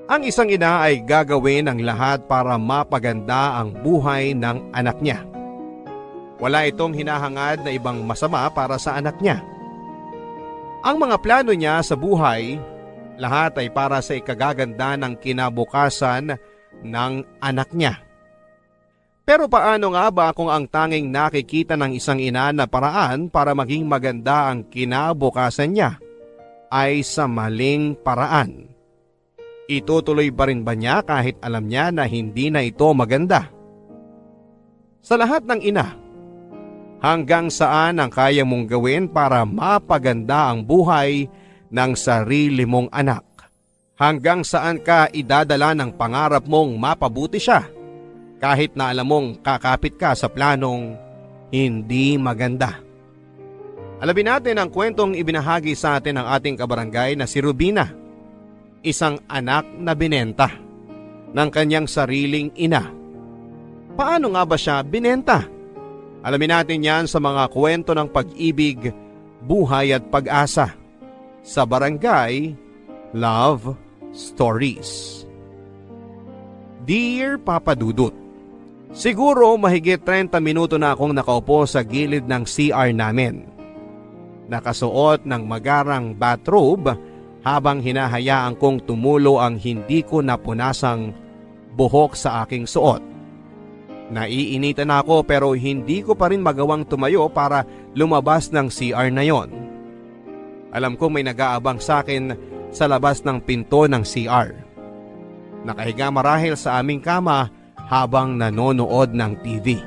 Ang isang ina ay gagawin ang lahat para mapaganda ang buhay ng anak niya. Wala itong hinahangad na ibang masama para sa anak niya. Ang mga plano niya sa buhay, lahat ay para sa ikagaganda ng kinabukasan ng anak niya. Pero paano nga ba kung ang tanging nakikita ng isang ina na paraan para maging maganda ang kinabukasan niya ay sa maling paraan? Itutuloy pa rin ba niya kahit alam niya na hindi na ito maganda? Sa lahat ng ina, hanggang saan ang kaya mong gawin para mapaganda ang buhay ng sarili mong anak? Hanggang saan ka idadala ng pangarap mong mapabuti siya kahit na alam mong kakapit ka sa planong hindi maganda? Alamin natin ang kwentong ibinahagi sa atin ng ating kabarangay na si Rubina, isang anak na binenta ng kanyang sariling ina. Paano nga ba siya binenta? Alamin natin yan sa mga kwento ng pag-ibig, buhay at pag-asa sa Barangay Love Stories. Dear Papa Dudut, siguro mahigit 30 minuto na akong nakaupo sa gilid ng CR namin. Nakasuot ng magarang bathrobe habang hinahayaan kong tumulo ang hindi ko napunasang buhok sa aking suot. Naiinitan ako pero hindi ko pa rin magawang tumayo para lumabas ng CR na yon. Alam ko may nag-aabang sa akin sa labas ng pinto ng CR. Nakahiga marahil sa aming kama habang nanonood ng TV.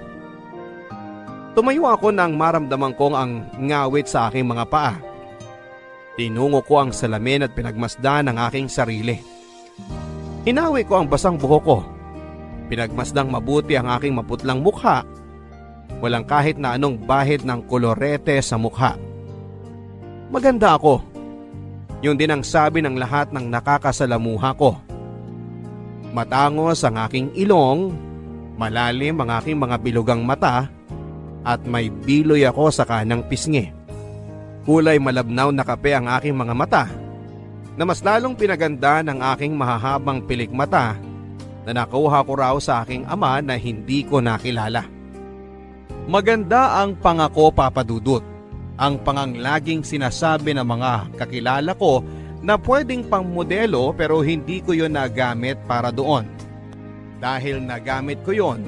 Tumayo ako nang maramdaman kong ang ngawit sa aking mga paa. Tinungo ko ang salamin at pinagmasdan ang aking sarili. Hinawi ko ang basang buhok ko. Pinagmasdang mabuti ang aking maputlang mukha. Walang kahit na anong bahid ng kolorete sa mukha. Maganda ako. Yun din ang sabi ng lahat ng nakakasalamuha ko. Matangos ang aking ilong, malalim ang aking mga bilugang mata, at may biloy ako sa kanang pisngi. Kulay malabnaw na kape ang aking mga mata na mas lalong pinaganda ng aking mahahabang pilikmata na nakuha ko raw sa aking ama na hindi ko nakilala. Maganda ang pangako, Papa Dudut. Ang panganglaging sinasabi ng mga kakilala ko na pwedeng pang modelo pero hindi ko yon nagamit para doon. Dahil nagamit ko yon,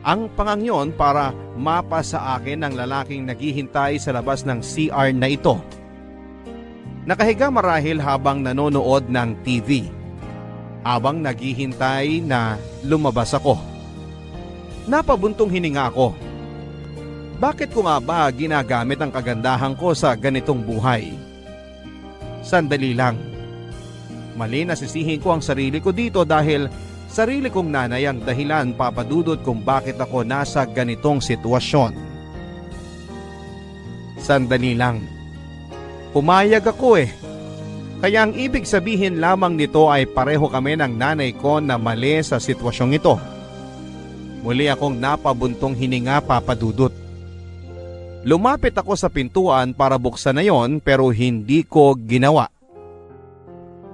ang pangangyon para mapa sa akin ng lalaking naghihintay sa labas ng CR na ito. Nakahiga marahil habang nanonood ng TV. Habang naghihintay na lumabas ako. Napabuntong hininga ako. Bakit ko nga ba ginagamit ang kagandahan ko sa ganitong buhay? Sandali lang. Mali na sisihin ko ang sarili ko dito dahil sarili kong nanay ang dahilan, Papa Dudut, kung bakit ako nasa ganitong sitwasyon. Sandali lang. Pumayag ako eh. Kaya ang ibig sabihin lamang nito ay pareho kami ng nanay ko na mali sa sitwasyong ito. Muli akong napabuntong hininga, Papa Dudut. Lumapit ako sa pintuan para buksan na yon pero hindi ko ginawa.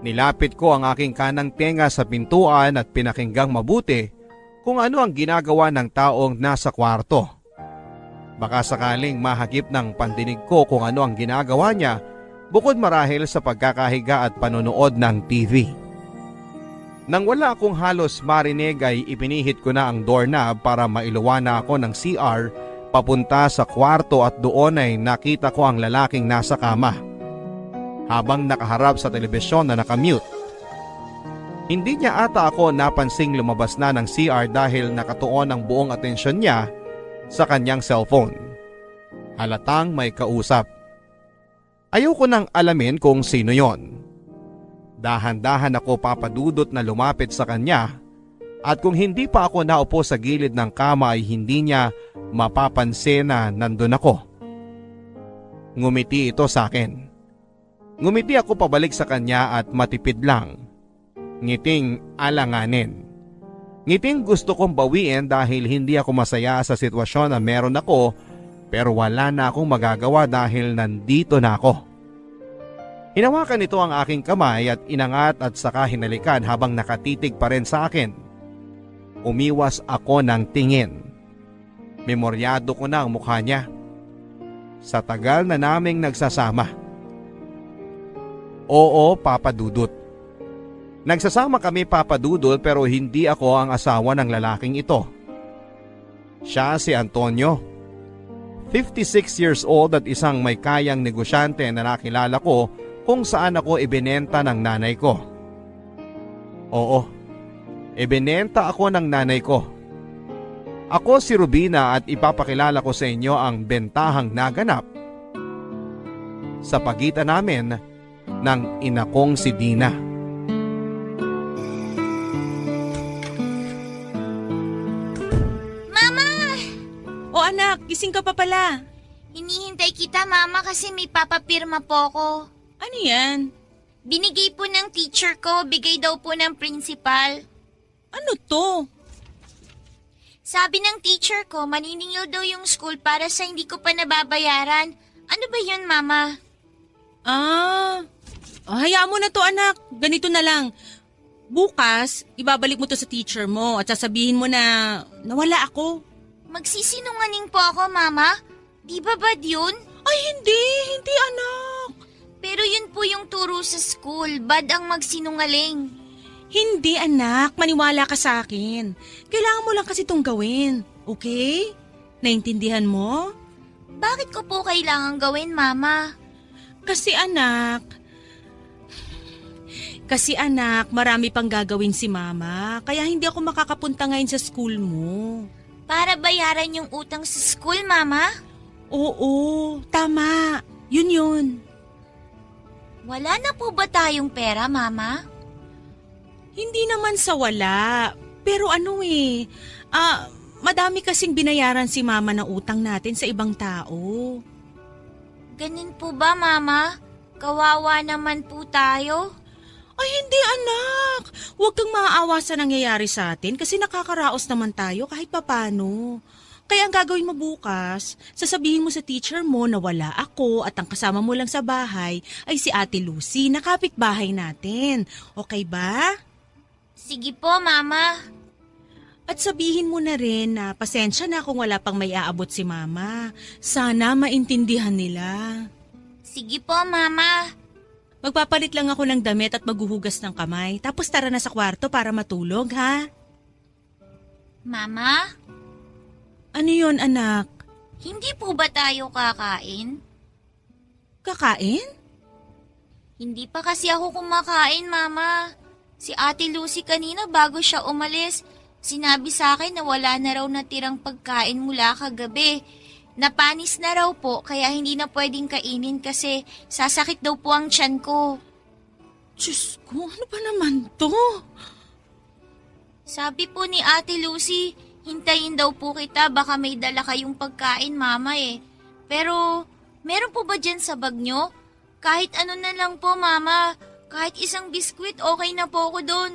Nilapit ko ang aking kanang tenga sa pintuan at pinakinggang mabuti kung ano ang ginagawa ng taong nasa kwarto. Baka sakaling mahagip ng pandinig ko kung ano ang ginagawa niya bukod marahil sa pagkakahiga at panonood ng TV. Nang wala akong halos marinig ay ipinihit ko na ang doorknob para mailuwa na ako ng CR papunta sa kwarto at doon ay nakita ko ang lalaking nasa kama habang nakaharap sa telebisyon na nakamute. Hindi niya ata ako napansing lumabas na ng CR dahil nakatuon ang buong atensyon niya sa kanyang cellphone. Halatang may kausap. Ayoko nang alamin kung sino yon. Dahan-dahan ako, Papa Dudut, na lumapit sa kanya at kung hindi pa ako naupo sa gilid ng kama ay hindi niya mapapansin na nandun ako. Ngumiti ito sa akin. Ngumiti ako pabalik sa kanya at matipid lang. Ngiting alanganin. Ngiting gusto kong bawiin dahil hindi ako masaya sa sitwasyon na meron ako pero wala na akong magagawa dahil nandito na ako. Hinawakan nito ang aking kamay at inangat at saka hinalikan habang nakatitig pa rin sa akin. Umiwas ako ng tingin. Memoryado ko na ang mukha niya. Sa tagal na naming nagsasama. Oo, Papa Dudut. Nagsasama kami, Papa Dudut, pero hindi ako ang asawa ng lalaking ito. Siya si Antonio. 56 years old at isang may kayang negosyante na nakilala ko kung saan ako ibinenta ng nanay ko. Oo, ibinenta ako ng nanay ko. Ako si Rubina at ipapakilala ko sa inyo ang bentahang naganap sa pagitan namin ng ina kong si Dina. Mama! O anak, gising ka pa pala. Hinihintay kita, Mama, kasi may papapirma po ako. Ano yan? Binigay po ng teacher ko, bigay daw po ng principal. Ano to? Sabi ng teacher ko, maniningil daw yung school para sa hindi ko pa nababayaran. Ano ba yun, Mama? Hayaan mo na to anak. Ganito na lang. Bukas, ibabalik mo to sa teacher mo at sasabihin mo na nawala ako. Magsisinungaling po ako, Mama? Di ba bad yun? Ay, hindi anak. Pero yun po yung turo sa school, bad ang magsinungaling. Hindi anak, maniwala ka sa akin. Kailangan mo lang kasi itong gawin, okay? Naintindihan mo? Bakit ko po kailangan gawin, Mama? Kasi anak, marami pang gagawin si Mama, kaya hindi ako makakapunta ngayon sa school mo. Para bayaran yung utang sa school, Mama? Oo, tama. Yun. Wala na po ba tayong pera, Mama? Hindi naman sa wala. Pero madami kasing binayaran si Mama ng utang natin sa ibang tao. Ganun po ba, Mama? Kawawa naman po tayo. Ay, hindi anak. Huwag kang maaawa sa nangyayari sa atin kasi nakakaraos naman tayo kahit papano. Kaya ang gagawin mo bukas, sasabihin mo sa teacher mo na wala ako at ang kasama mo lang sa bahay ay si Ate Lucy na kapitbahay natin. Okay ba? Sige po, Mama. At sabihin mo na rin na pasensya na kung wala pang may aabot si Mama. Sana maintindihan nila. Sige po, Mama. Magpapalit lang ako ng damit at maghuhugas ng kamay. Tapos tara na sa kwarto para matulog, ha? Mama? Ano yun, anak? Hindi po ba tayo kakain? Kakain? Hindi pa kasi ako kumakain, Mama. Si Ate Lucy kanina bago siya umalis, sinabi sa akin na wala na raw natirang pagkain mula kagabi. Napanis na raw po kaya hindi na pwedeng kainin kasi sasakit daw po ang tiyan ko. Diyos ko, ano ba naman to? Sabi po ni Ate Lucy, hintayin daw po kita baka may dala kayong pagkain, Mama eh. Pero meron po ba dyan sa bag nyo? Kahit ano na lang po, Mama. Kahit isang biskwit, okay na po ako doon.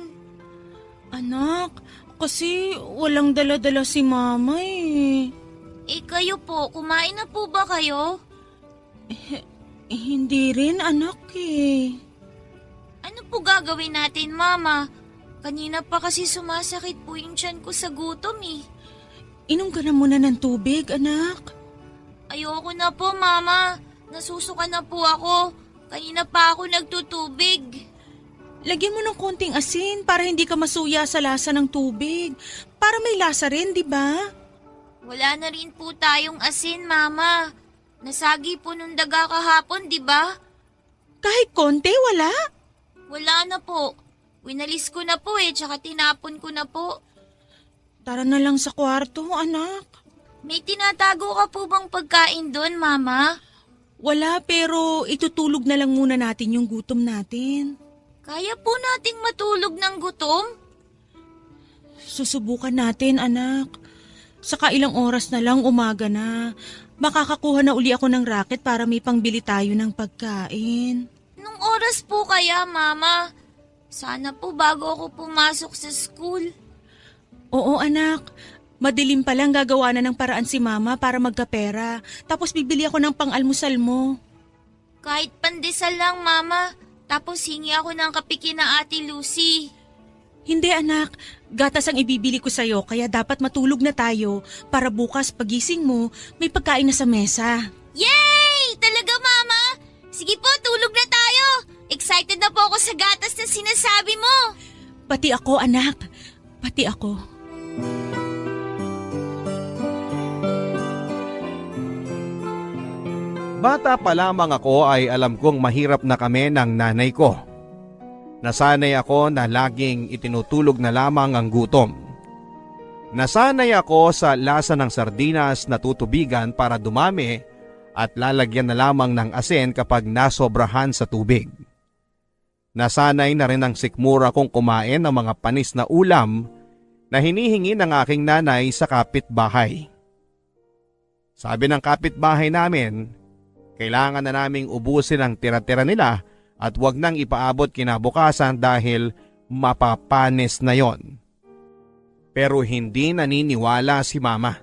Anak, kasi walang dala-dala si Mama eh. Eh kayo po, kumain na po ba kayo? Hindi rin anak eh. Ano po gagawin natin, Mama? Kanina pa kasi sumasakit po yung tiyan ko sa gutom eh. Inom ka na muna ng tubig, anak. Ayoko na po, Mama. Nasusuka na po ako. Kanina pa ako nagtutubig. Lagyan mo ng konting asin para hindi ka masuya sa lasa ng tubig. Para may lasa rin, di ba? Wala na rin po tayong asin, Mama. Nasagi po nung daga kahapon, di ba? Kahit konti, wala? Wala na po. Winalis ko na po tsaka tinapon ko na po. Tara na lang sa kwarto, anak. May tinatago ka po bang pagkain doon, Mama? Wala, pero itutulog na lang muna natin yung gutom natin. Kaya po nating matulog ng gutom? Susubukan natin, anak. Saka ilang oras na lang umaga na. Makakakuha na uli ako ng racket para may pangbili tayo ng pagkain. Nung oras po kaya, Mama? Sana po bago ako pumasok sa school. Oo, anak. Madilim pa lang gagawa na ng paraan si Mama para magkapera. Tapos bibili ako ng pang-almusal mo. Kahit pandesal lang, Mama. Tapos hingi ako ng kape kina Ate Lucy. Hindi anak, gatas ang ibibili ko sa'yo kaya dapat matulog na tayo para bukas pagising mo may pagkain na sa mesa. Yay! Talaga, Mama? Sige po, tulog na tayo. Excited na po ako sa gatas na sinasabi mo. Pati ako anak, pati ako. Bata pa lamang ako ay alam kong mahirap na kami ng nanay ko. Nasanay ako na laging itinutulog na lamang ang gutom. Nasanay ako sa lasa ng sardinas na tutubigan para dumami at lalagyan na lamang ng asin kapag nasobrahan sa tubig. Nasanay na rin ang sikmura kong kumain ng mga panis na ulam na hinihingi ng aking nanay sa kapitbahay. Sabi ng kapitbahay namin, kailangan na naming ubusin ang tira-tira nila at wag nang ipaabot kinabukasan dahil mapapanis na yon. Pero hindi naniniwala si Mama.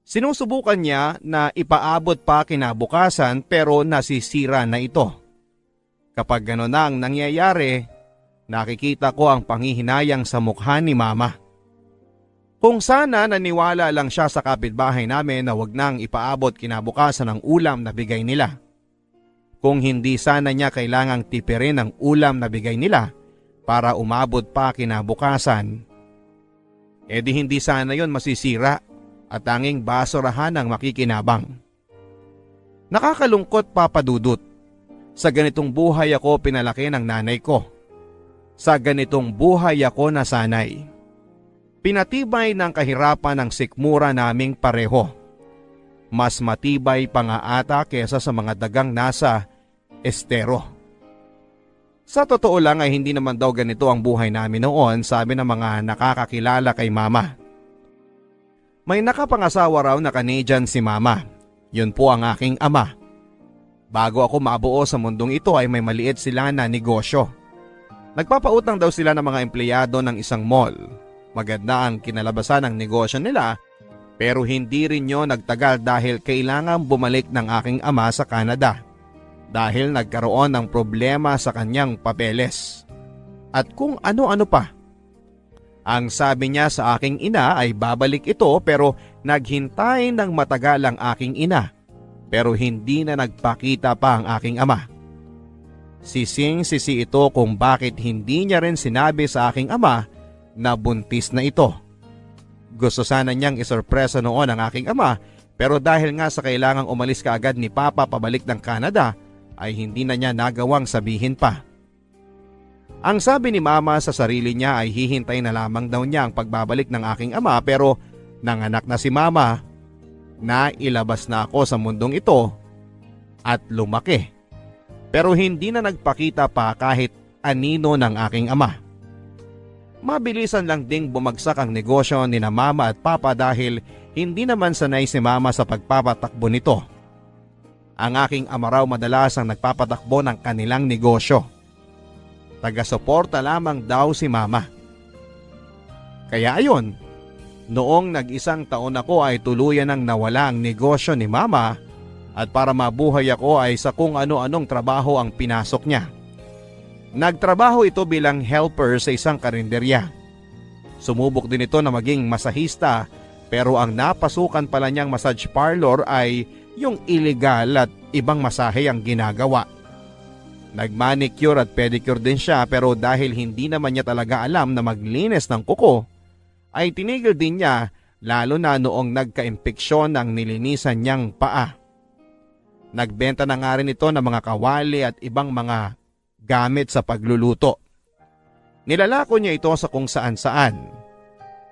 Sinusubukan niya na ipaabot pa kinabukasan pero nasisira na ito. Kapag gano'n na ang nangyayari, nakikita ko ang panghihinayang sa mukha ni Mama. Kung sana naniwala lang siya sa kapitbahay namin na wag nang ipaabot kinabukasan ang ulam na bigay nila. Kung hindi sana niya kailangang tipirin ang ulam na bigay nila para umabot pa kinabukasan, edi hindi sana yon masisira at tanging basurahan ang makikinabang. Nakakalungkot, Papa Dudut. Sa ganitong buhay ako pinalaki ng nanay ko. Sa ganitong buhay ako nasanay. Pinatibay ng kahirapan ng sikmura naming pareho. Mas matibay pa nga ata kesa sa mga dagang nasa estero. Sa totoo lang ay hindi naman daw ganito ang buhay namin noon, sabi ng mga nakakakilala kay Mama. May nakapangasawa raw na Canadian si Mama. Yun po ang aking ama. Bago ako mabuo sa mundong ito ay may maliit sila na negosyo. Nagpapautang daw sila ng mga empleyado ng isang mall. Maganda ang kinalabasan ng negosyo nila pero hindi rin yun nagtagal dahil kailangan bumalik ng aking ama sa Canada dahil nagkaroon ng problema sa kanyang papeles at kung ano-ano pa. Ang sabi niya sa aking ina ay babalik ito pero naghintay ng matagal ang aking ina pero hindi na nagpakita pa ang aking ama. Sising-sisi ito kung bakit hindi niya rin sinabi sa aking ama na buntis na ito. Gusto sana niyang isorpresa noon ang aking ama pero dahil nga sa kailangang umalis kaagad ni Papa pabalik ng Canada ay hindi na niya nagawang sabihin pa. Ang sabi ni Mama sa sarili niya ay hihintay na lamang daw niya ang pagbabalik ng aking ama pero nanganak na si Mama, nailabas na ako sa mundong ito at lumaki. Pero hindi na nagpakita pa kahit anino ng aking ama. Mabilisan lang ding bumagsak ang negosyo ni na Mama at Papa dahil hindi naman sanay si Mama sa pagpapatakbo nito. Ang aking ama raw madalas ang nagpapatakbo ng kanilang negosyo. Taga-suporta lamang daw si Mama. Kaya ayon, noong nag-isang taon ako ay tuluyan nang nawala ang negosyo ni Mama at para mabuhay ako ay sa kung ano-anong trabaho ang pinasok niya. Nagtrabaho ito bilang helper sa isang karinderya. Sumubok din ito na maging masahista pero ang napasukan pala niyang massage parlor ay yung illegal at ibang masahe ang ginagawa. Nagmanicure at pedicure din siya pero dahil hindi naman niya talaga alam na maglinis ng kuko, ay tinigil din niya lalo na noong nagka-impeksyon ng nilinisan niyang paa. Nagbenta na nga rin ito ng mga kawali at ibang mga gamit sa pagluluto. Nilalako niya ito sa kung saan-saan.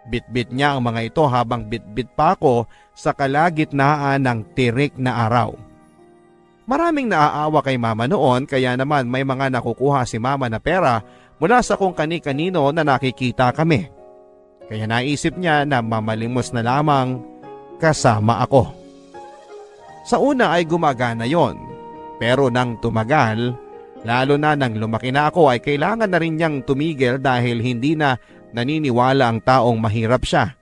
Bit-bit niya ang mga ito habang bit-bit pa ako sa kalagitnaan ng tirik na araw. Maraming naaawa kay Mama noon kaya naman may mga nakukuha si Mama na pera mula sa kung kani-kanino na nakikita kami. Kaya naisip niya na mamalimos na lamang kasama ako. Sa una ay gumagana yon, pero nang tumagal, lalo na nang lumaki na ako ay kailangan na rin niyang tumigil dahil hindi na naniniwala ang taong mahirap siya.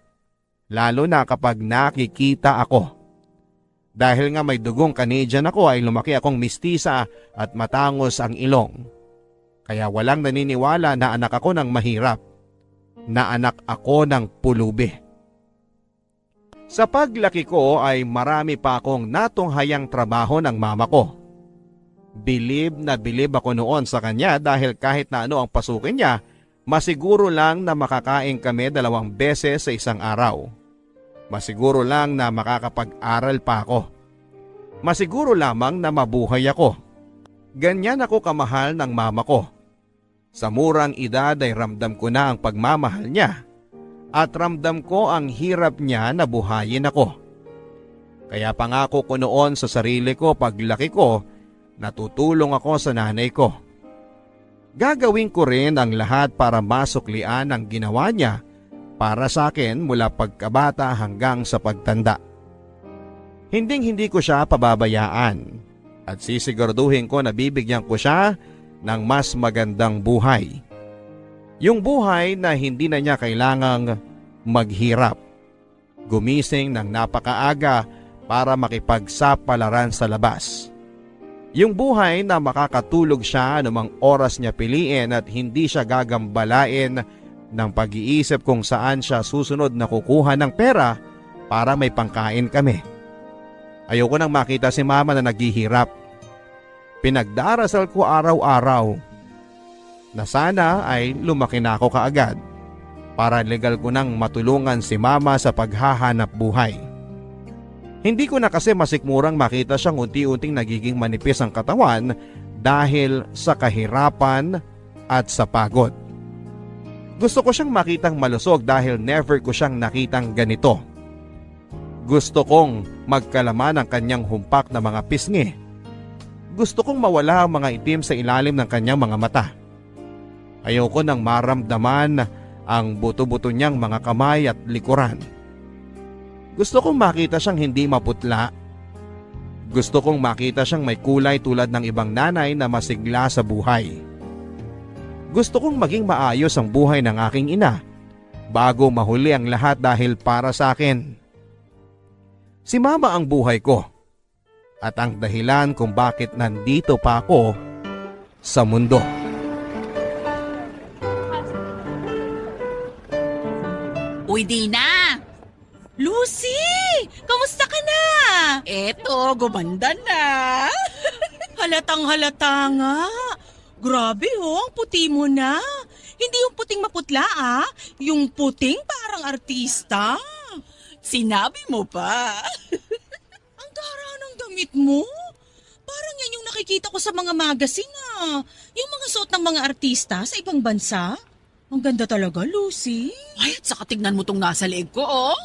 Lalo na kapag nakikita ako. Dahil nga may dugong Canadian ako ay lumaki akong mistisa at matangos ang ilong. Kaya walang naniniwala na anak ako ng mahirap, na anak ako ng pulubi. Sa paglaki ko ay marami pa akong natunghayang trabaho ng mama ko. Bilib na bilib ako noon sa kanya dahil kahit na ano ang pasukin niya, masiguro lang na makakain kami 2 beses sa isang araw. Masiguro lang na makakapag-aral pa ako. Masiguro lamang na mabuhay ako. Ganyan ako kamahal ng mama ko. Sa murang edad ay ramdam ko na ang pagmamahal niya at ramdam ko ang hirap niya na buhayin ako. Kaya pangako ko noon sa sarili ko paglaki ko, natutulong ako sa nanay ko. Gagawin ko rin ang lahat para masuklian ang ginawa niya para sa akin mula pagkabata hanggang sa pagtanda. Hinding-hindi ko siya pababayaan at sisiguraduhin ko na bibigyan ko siya ng mas magandang buhay. Yung buhay na hindi na niya kailangang maghirap. Gumising ng napakaaga para makipagsapalaran sa labas. Yung buhay na makakatulog siya anumang oras niya piliin at hindi siya gagambalain ng pag-iisip kung saan siya susunod na kukuha ng pera para may pangkain kami. Ayoko nang makita si mama na naghihirap. Pinagdarasal ko araw-araw na sana ay lumaki na ako kaagad para legal ko nang matulungan si mama sa paghahanap buhay. Hindi ko na kasi masikmurang makita siyang unti-unting nagiging manipis ang katawan dahil sa kahirapan at sa pagod. Gusto ko siyang makitang malusog dahil never ko siyang nakitang ganito. Gusto kong magkalaman ang kanyang humpak na mga pisngi. Gusto kong mawala ang mga itim sa ilalim ng kanyang mga mata. Ayoko nang maramdaman ang buto-buto niyang mga kamay at likuran. Gusto kong makita siyang hindi maputla. Gusto kong makita siyang may kulay tulad ng ibang nanay na masigla sa buhay. Gusto kong maging maayos ang buhay ng aking ina bago mahuli ang lahat dahil para sa akin. Si mama ang buhay ko at ang dahilan kung bakit nandito pa ako sa mundo. Uy, Dina! Lucy! Kamusta ka na? Eto, gumanda na. Halatang halata nga. Grabe ang puti mo na. Hindi yung puting maputla yung puting parang artista. Sinabi mo pa. Ang dara ng damit mo. Parang yan yung nakikita ko sa mga magazine Yung mga suot ng mga artista sa ibang bansa. Ang ganda talaga, Lucy. Ay, at saka tignan mo tong nasa leeg ko, oh.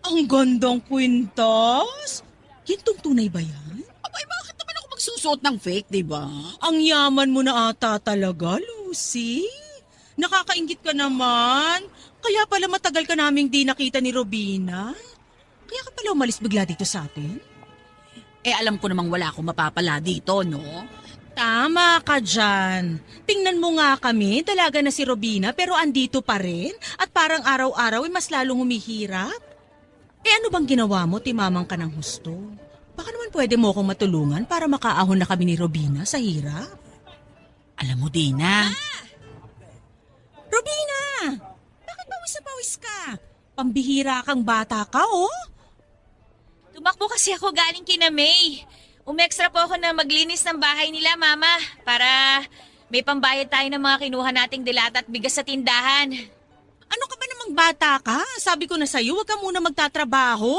Ang gandang kwintas. Gintong tunay ba yan? Abay, bakit naman ako magsusuot ng fake, di ba? Ang yaman mo na ata talaga, Lucy. Nakakaingit ka naman. Kaya pala matagal ka naming di nakita ni Robina. Kaya ka pala umalis bigla dito sa atin? Eh, alam ko namang wala akong mapapala dito, no? Tama ka dyan. Tingnan mo nga kami, dalaga na si Robina pero andito pa rin at parang araw-araw ay mas lalong humihirap. Eh ano bang ginawa mo, timamang ka ng husto? Baka naman pwede mo akong matulungan para makaahon na kami ni Robina sa hirap. Alam mo, Dina. Robina! Bakit pawis na pawis ka? Pambihira kang bata ka, oh. Tumakbo kasi ako galing kina May. Umextra po ako na maglinis ng bahay nila, Mama, para may pambayad tayo ng mga kinuha nating dilata at bigas sa tindahan. Ano ka ba namang bata ka? Sabi ko na sa'yo, huwag ka muna magtatrabaho.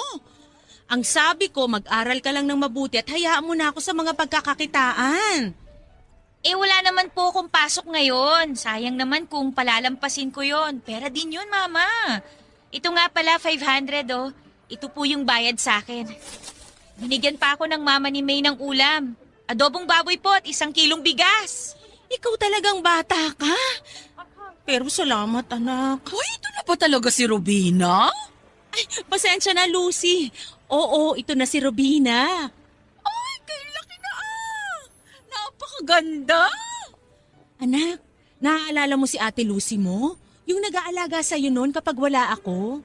Ang sabi ko, mag-aral ka lang ng mabuti at hayaan mo na ako sa mga pagkakakitaan. Eh wala naman po akong pasok ngayon. Sayang naman kung palalampasin ko yon. Pera din yun, Mama. Ito nga pala, 500 oh. Ito po yung bayad sa akin. Binigyan pa ako ng mama ni May ng ulam. Adobong baboy po at 1 kilong bigas. Ikaw talagang bata ka. Pero salamat, anak. Uy, ito na pa talaga si Robina? Ay, pasensya na, Lucy. Oo, ito na si Robina. Ay, kay laki na Napakaganda. Anak, naaalala mo si Ate Lucy mo? Yung nag-aalaga sa'yo noon kapag wala ako?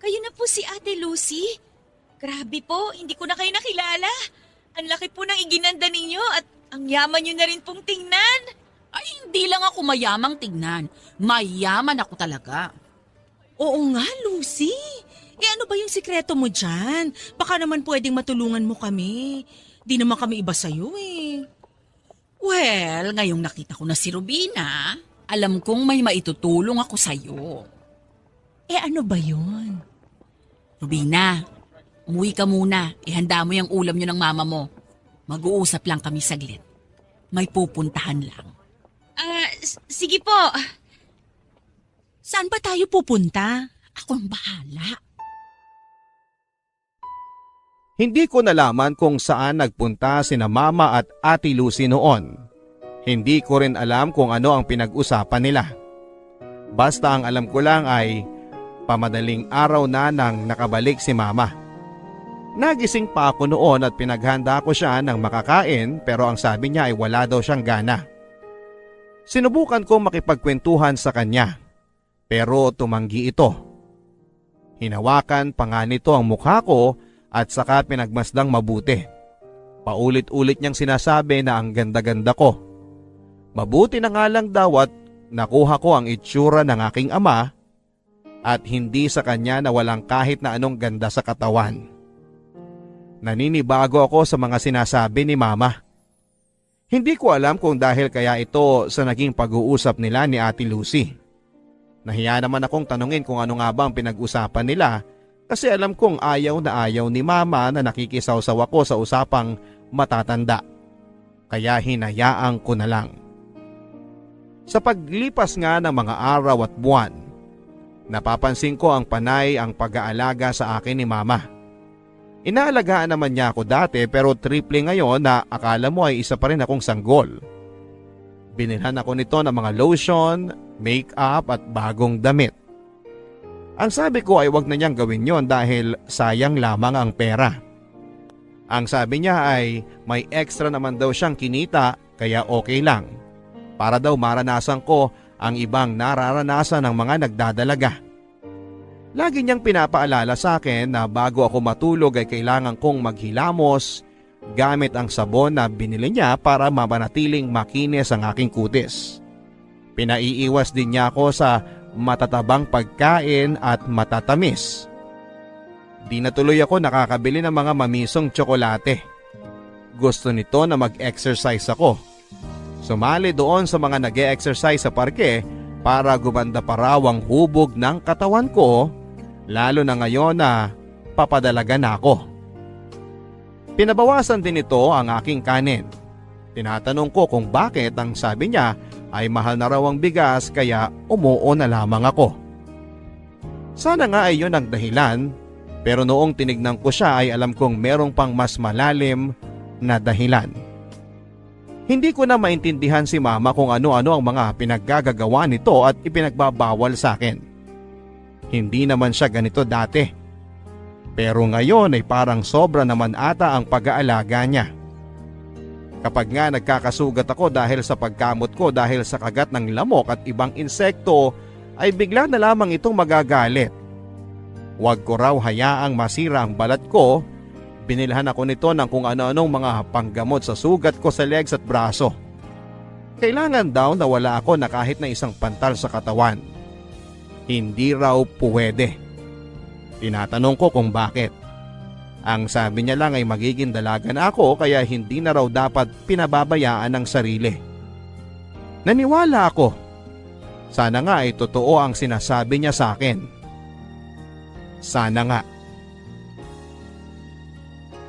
Kayo na po si Ate Lucy. Grabe po, hindi ko na kayo nakilala. Ang laki po ng iginanda ninyo at ang yaman nyo na rin pong tingnan. Ay, hindi lang ako mayamang tignan. Mayaman ako talaga. Oo nga, Lucy. Ano ba yung sikreto mo dyan? Baka naman pwedeng matulungan mo kami. Di naman kami iba sa'yo eh. Well, ngayong nakita ko na si Rubina, alam kong may maitutulong ako sa'yo. Ano ba yun? Rubina, umuwi ka muna. Ihanda mo yung ulam nyo ng mama mo. Mag-uusap lang kami saglit. May pupuntahan lang. Sige po. Saan ba tayo pupunta? Ako ang bahala. Hindi ko nalaman kung saan nagpunta sina Mama at Ate Lucy noon. Hindi ko rin alam kung ano ang pinag-usapan nila. Basta ang alam ko lang ay pamadaling araw na nang nakabalik si Mama. Nagising pa ako noon at pinaghanda ko siya ng makakain pero ang sabi niya ay wala daw siyang gana. Sinubukan kong makipagkwentuhan sa kanya pero tumanggi ito. Hinawakan pa nga nito ang mukha ko at saka pinagmasdang mabuti. Paulit-ulit niyang sinasabi na ang ganda-ganda ko. Mabuti na nga lang daw at nakuha ko ang itsura ng aking ama at hindi sa kanya na walang kahit na anong ganda sa katawan. Naninibago ako sa mga sinasabi ni Mama. Hindi ko alam kung dahil kaya ito sa naging pag-uusap nila ni Ate Lucy. Nahiya naman akong tanungin kung ano nga ba ang pinag-usapan nila kasi alam kong ayaw na ayaw ni Mama na nakikisawsaw ako sa usapang matatanda. Kaya hinayaan ko na lang. Sa paglipas nga ng mga araw at buwan, napapansin ko ang panay ang pag-aalaga sa akin ni Mama. Inaalagaan naman niya ako dati pero triple ngayon na akala mo ay isa pa rin akong sanggol. Binilhan ako nito ng mga lotion, make-up at bagong damit. Ang sabi ko ay wag na niyang gawin yon dahil sayang lamang ang pera. Ang sabi niya ay may extra naman daw siyang kinita kaya okay lang. Para daw maranasan ko ang ibang nararanasan ng mga nagdadalaga. Lagi niyang pinapaalala sa akin na bago ako matulog ay kailangan kong maghilamos gamit ang sabon na binili niya para mapanatiling makinis ang aking kutis. Pinaiiwas din niya ako sa matatabang pagkain at matatamis. Di na tuloy ako nakakabili ng mga mamisong tsokolate. Gusto nito na mag-exercise ako. Sumali doon sa mga nag-e-exercise sa parke para gumanda pa raw ang hubog ng katawan ko, lalo na ngayon na papadalaga na ako. Pinabawasan din ito ang aking kanin. Tinatanong ko kung bakit ang sabi niya ay mahal na raw ang bigas kaya umuo na lamang ako. Sana nga ay yun ang dahilan pero noong tinignan ko siya ay alam kong merong pang mas malalim na dahilan. Hindi ko na maintindihan si Mama kung ano-ano ang mga pinaggagawa nito at ipinagbabawal sa akin. Hindi naman siya ganito dati. Pero ngayon ay parang sobra naman ata ang pag-aalaga niya. Kapag nga nagkakasugat ako dahil sa pagkamot ko dahil sa kagat ng lamok at ibang insekto ay bigla na lamang itong magagalit. Huwag ko raw hayaang masira ang balat ko. Binilhan ako nito ng kung ano-anong mga panggamot sa sugat ko sa legs at braso. Kailangan daw na wala ako na kahit na isang pantal sa katawan. Hindi raw puwede. Tinatanong ko kung bakit. Ang sabi niya lang ay magiging dalaga na ako kaya hindi na raw dapat pinababayaan ng sarili. Naniwala ako. Sana nga ay totoo ang sinasabi niya sa akin. Sana nga.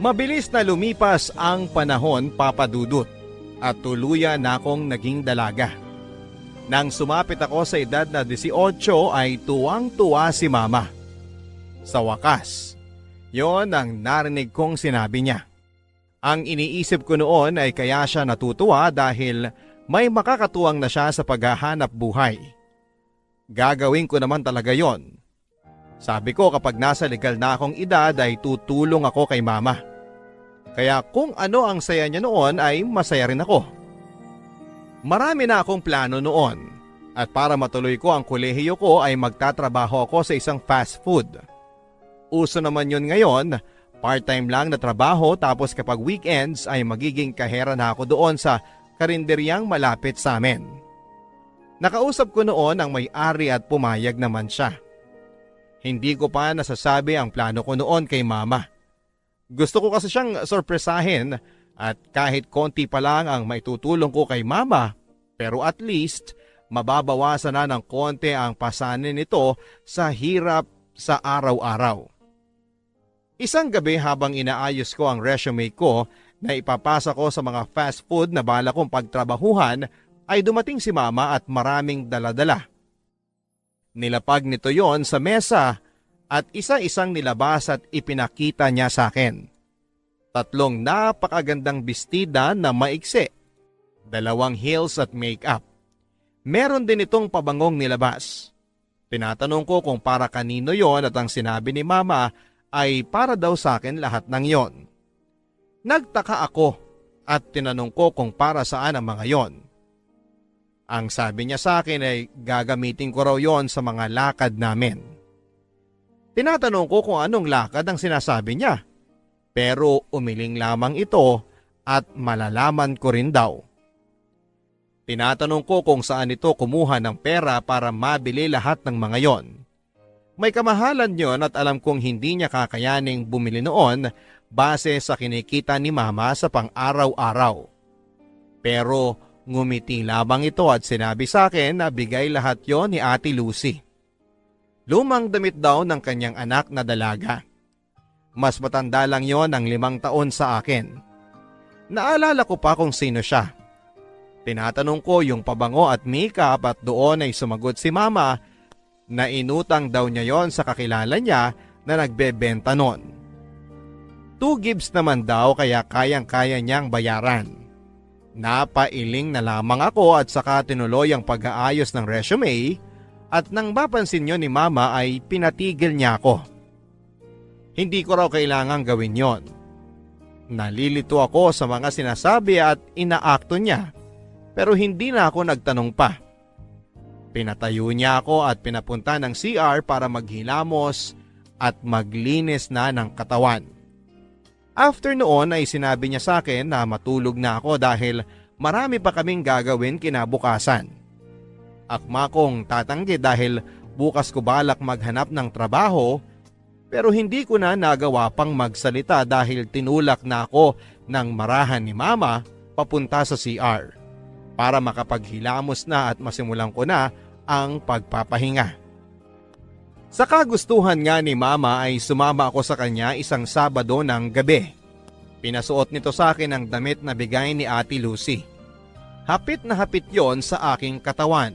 Mabilis na lumipas ang panahon, Papa Dudut, at tuluyan na akong naging dalaga. Nang sumapit ako sa edad na 18 ay tuwang-tuwa si Mama. Sa wakas, yon ang narinig kong sinabi niya. Ang iniisip ko noon ay kaya siya natutuwa dahil may makakatuwang na siya sa paghahanap buhay. Gagawin ko naman talaga yon. Sabi ko kapag nasa legal na akong edad ay tutulong ako kay Mama. Kaya kung ano ang saya niya noon ay masaya rin ako. Marami na akong plano noon at para matuloy ko ang kolehiyo ko ay magtatrabaho ako sa isang fast food. Uso naman yun ngayon Part-time lang na trabaho tapos kapag weekends ay magiging kahera na ako doon sa karinderyang malapit sa amin. Nakausap ko noon ang may-ari at pumayag naman siya. Hindi ko pa nasasabi ang plano ko noon kay mama. Gusto ko kasi siyang sorpresahin at kahit konti pa lang ang maitutulong ko kay mama, pero at least mababawasan na ng konti ang pasanin nito sa hirap sa araw-araw. Isang gabi habang inaayos ko ang resume ko na ipapasa ko sa mga fast food na bala kong pagtrabahuhan ay dumating si mama at maraming daladala. Nilapag nito yon sa mesa at isa-isang nilabas at ipinakita niya sa akin. 3 napakagandang bestida na maiksi, 2 heels at makeup. Meron din itong pabangong nilabas. Tinatanong ko kung para kanino yon at ang sinabi ni mama ay para daw sa akin lahat ng yon. Nagtaka ako at tinanong ko kung para saan ang mga yon. Ang sabi niya sa akin ay gagamitin ko raw yon sa mga lakad namin. Tinatanong ko kung anong lakad ang sinasabi niya, pero umiling lamang ito at malalaman ko rin daw. Tinatanong ko kung saan ito kumuha ng pera para mabili lahat ng mga yon. May kamahalan yon at alam kong hindi niya kakayaning bumili noon base sa kinikita ni mama sa pang-araw-araw. Pero ngumiti lamang ito at sinabi sa akin na bigay lahat yon ni Ate Lucy. Lumang damit daw ng kanyang anak na dalaga. Mas matanda lang yon ng 5 taon sa akin. Naalala ko pa kung sino siya. Tinatanong ko yung pabango at makeup at doon ay sumagot si mama na inutang daw niya yon sa kakilala niya na nagbebenta nun. 2 gibs naman daw kaya kayang-kaya niyang bayaran. Napailing na lamang ako at saka tinuloy ang pag-aayos ng resume at nang mapansin niyo ni mama ay pinatigil niya ako. Hindi ko raw kailangang gawin yon. Nalilito ako sa mga sinasabi at inaakto niya pero hindi na ako nagtanong pa. Pinatayo niya ako at pinapunta ng CR para maghilamos at maglinis na ng katawan. After noon ay sinabi niya sa akin na matulog na ako dahil marami pa kaming gagawin kinabukasan. Akma kong tatanggi dahil bukas ko balak maghanap ng trabaho pero hindi ko na nagawa pang magsalita dahil tinulak na ako ng marahan ni mama papunta sa CR para makapaghilamos na at masimulan ko na ang pagpapahinga. Sa kagustuhan nga ni mama ay sumama ako sa kanya isang Sabado ng gabi. Pinasuot nito sa akin ang damit na bigay ni Ate Lucy. Hapit na hapit yon sa aking katawan.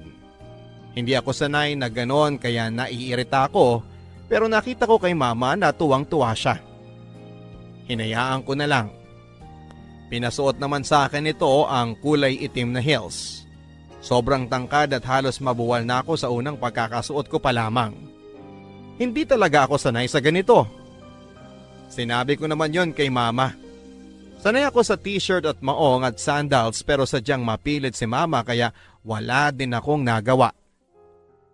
Hindi ako sanay na ganon kaya naiirita ako pero nakita ko kay mama na tuwang-tuwa siya. Hinayaan ko na lang. Pinasuot naman sa akin ito ang kulay itim na heels. Sobrang tangkad at halos mabuwal na ako sa unang pagkakasuot ko pa lamang. Hindi talaga ako sanay sa ganito. Sinabi ko naman yon kay mama. Sanay ako sa t-shirt at maong at sandals pero sadyang mapilit si mama kaya wala din akong nagawa.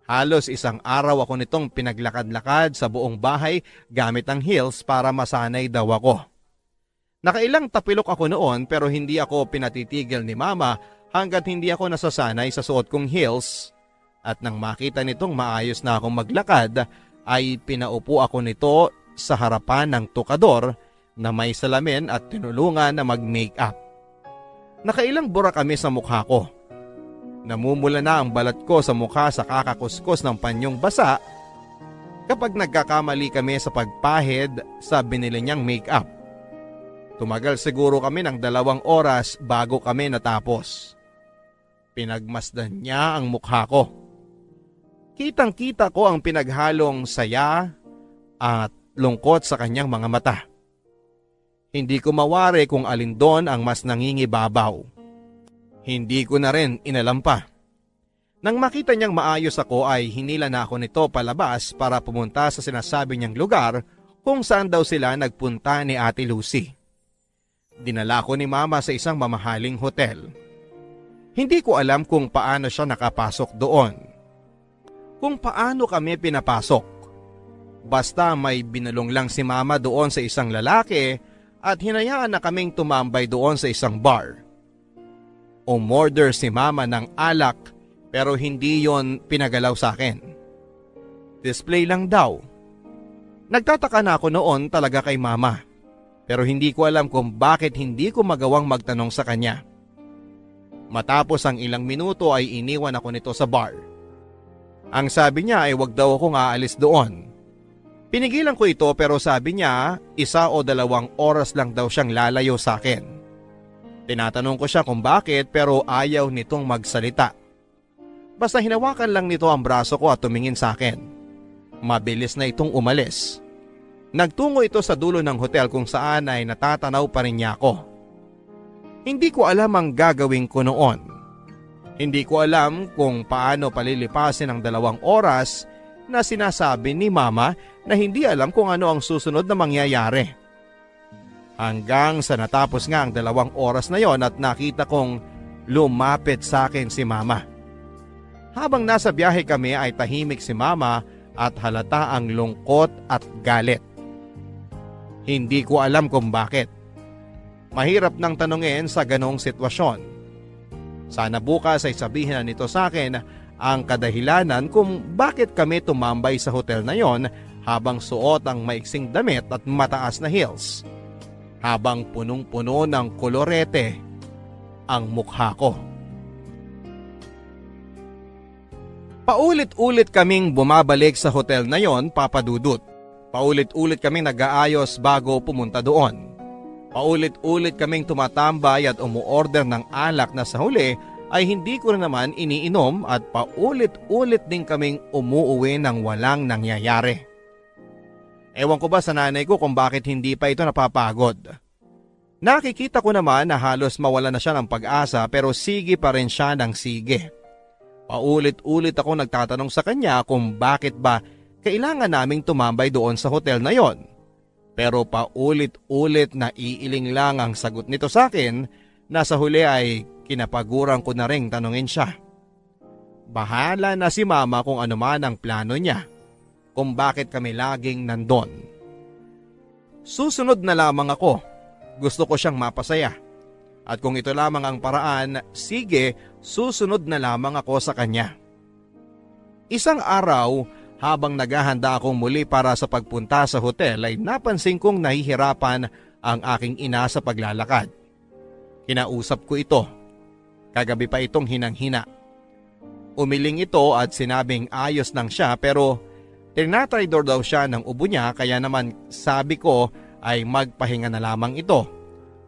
Halos 1 araw ako nitong pinaglakad-lakad sa buong bahay gamit ang heels para masanay daw ako. Nakailang tapilok ako noon pero hindi ako pinatitigil ni mama hanggat hindi ako nasasanay sa suot kong heels at nang makita nitong maayos na akong maglakad ay pinaupo ako nito sa harapan ng tukador na may salamin at tinulungan na mag-makeup. Nakailang bura kami sa mukha ko. Namumula na ang balat ko sa mukha sa kakakuskos ng panyong basa kapag nagkakamali kami sa pagpahid sa binili niyang makeup. Tumagal siguro kami ng 2 oras bago kami natapos. Pinagmasdan niya ang mukha ko. Kitang-kita ko ang pinaghalong saya at lungkot sa kanyang mga mata. Hindi ko mawari kung alin doon ang mas nangingibabaw. Hindi ko na rin inalam pa. Nang makita niyang maayos ako ay hinila na ako nito palabas para pumunta sa sinasabi niyang lugar kung saan daw sila nagpunta ni Ate Lucy. Dinala ko ni mama sa isang mamahaling hotel. Hindi ko alam kung paano siya nakapasok doon. Kung paano kami pinapasok. Basta may binulong lang si mama doon sa isang lalaki at hinayaan na kaming tumambay doon sa isang bar. Umorder si mama ng alak pero hindi yon pinagalaw sa akin. Display lang daw. Nagtataka na ako noon talaga kay mama pero hindi ko alam kung bakit hindi ko magawang magtanong sa kanya. Matapos ang ilang minuto ay iniwan ako nito sa bar. Ang sabi niya ay wag daw akong aalis doon. Pinigilan ko ito pero sabi niya 1 o 2 oras lang daw siyang lalayo sa akin. Tinatanong ko siya kung bakit pero ayaw nitong magsalita. Basta hinawakan lang nito ang braso ko at tumingin sa akin. Mabilis na itong umalis. Nagtungo ito sa dulo ng hotel kung saan ay natatanaw pa rin niya ako. Hindi ko alam ang gagawin ko noon. Hindi ko alam kung paano palilipasin ang 2 oras na sinasabi ni mama na hindi alam kung ano ang susunod na mangyayari. Hanggang sa natapos nga ang 2 oras na yon at nakita kong lumapit sa akin si mama. Habang nasa biyahe kami ay tahimik si mama at halata ang lungkot at galit. Hindi ko alam kung bakit. Mahirap nang tanungin sa ganong sitwasyon. Sana bukas ay sabihin na nito sa akin ang kadahilanan kung bakit kami tumambay sa hotel na yon habang suot ang maiksing damit at mataas na heels. Habang punong-puno ng kolorete ang mukha ko. Paulit-ulit kaming bumabalik sa hotel na yon, Papa Dudut. Paulit-ulit kaming nag-aayos bago pumunta doon. Paulit-ulit kaming tumatambay at umuorder ng alak na sa huli ay hindi ko na naman iniinom at paulit-ulit din kaming umuuwi nang walang nangyayari. Ewan ko ba sa nanay ko kung bakit hindi pa ito napapagod. Nakikita ko naman na halos mawala na siya ng pag-asa pero sige pa rin siya ng sige. Paulit-ulit ako nagtatanong sa kanya kung bakit ba kailangan naming tumambay doon sa hotel na yon. Pero paulit-ulit na iiling lang ang sagot nito sa akin na sa huli ay kinapaguran ko na ring tanungin siya. Bahala na si mama kung ano man ang plano niya, kung bakit kami laging nandun. Susunod na lamang ako, gusto ko siyang mapasaya. At kung ito lamang ang paraan, sige, susunod na lamang ako sa kanya. Isang araw, habang naghahanda akong muli para sa pagpunta sa hotel ay napansin kong nahihirapan ang aking ina sa paglalakad. Kinausap ko ito. Kagabi pa itong hinang-hina. Umiling ito at sinabing ayos lang siya pero tinatraydor daw siya ng ubo niya kaya naman sabi ko ay magpahinga na lamang ito.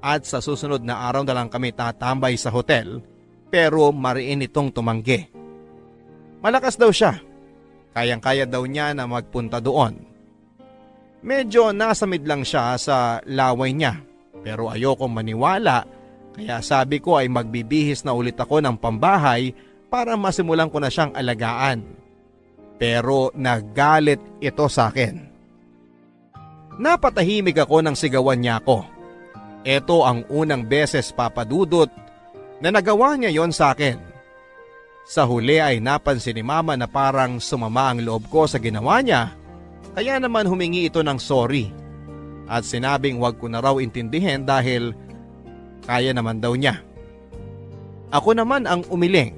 At sa susunod na araw na lang kami tatambay sa hotel pero mariin itong tumanggi. Malakas daw siya. Kayang-kaya daw niya na magpunta doon. Medyo nasamid lang siya sa laway niya pero ayokong maniwala kaya sabi ko ay magbibihis na ulit ako ng pambahay para masimulan ko na siyang alagaan. Pero nagalit ito sa akin. Napatahimik ako nang sigawan niya ako. Ito ang unang beses, Papa Dudut, na nagawa niya yon sa akin. Sa huli ay napansin ni mama na parang sumama ang loob ko sa ginawa niya, kaya naman humingi ito ng sorry. At sinabing wag ko na raw intindihin dahil kaya naman daw niya. Ako naman ang umiling.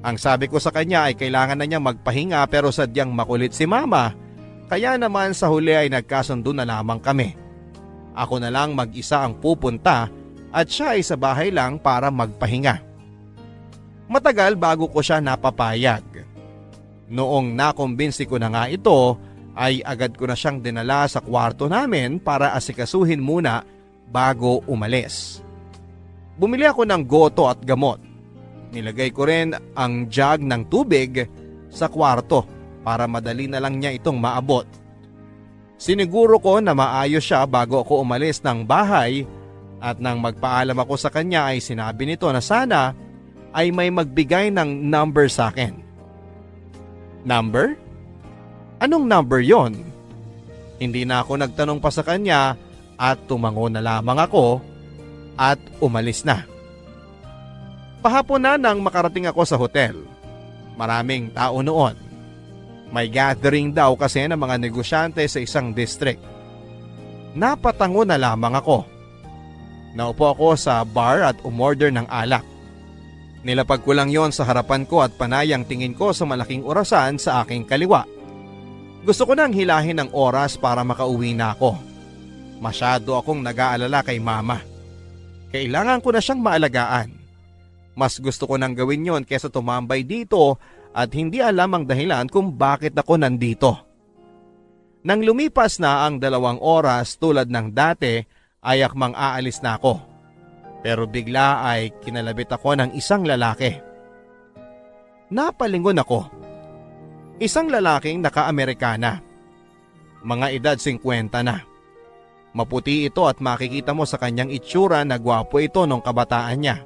Ang sabi ko sa kanya ay kailangan na niya magpahinga pero sadyang makulit si mama, kaya naman sa huli ay nagkasundo na lamang kami. Ako na lang mag-isa ang pupunta at siya ay sa bahay lang para magpahinga. Matagal bago ko siya napapayag. Noong nakumbinsi ko na nga ito, ay agad ko na siyang dinala sa kwarto namin para asikasuhin muna bago umalis. Bumili ako ng goto at gamot. Nilagay ko rin ang jug ng tubig sa kwarto para madali na lang niya itong maabot. Siniguro ko na maayos siya bago ako umalis ng bahay at nang magpaalam ako sa kanya ay sinabi nito na sana ay may magbigay ng number sa akin. Number? Anong number yon? Hindi na ako nagtanong pa sa kanya at tumango na lamang ako at umalis na. Pahapon na nang makarating ako sa hotel. Maraming tao noon. May gathering daw kasi ng mga negosyante sa isang district. Napatango na lamang ako. Naupo ako sa bar at umorder ng alak. Nilapag ko lang yon sa harapan ko at panayang tingin ko sa malaking orasan sa aking kaliwa. Gusto ko nang hilahin ang oras para makauwi na ako. Masyado akong nag-aalala kay mama. Kailangan ko na siyang maalagaan. Mas gusto ko nang gawin yon kaysa tumambay dito at hindi alam ang dahilan kung bakit ako nandito. Nang lumipas na ang 2 oras tulad ng dati ay akmang aalis na ako. Pero bigla ay kinalabit ako ng isang lalaki. Napalingon ako. Isang lalaking naka-Amerikana. Mga edad 50 na. Maputi ito at makikita mo sa kanyang itsura na gwapo ito nung kabataan niya.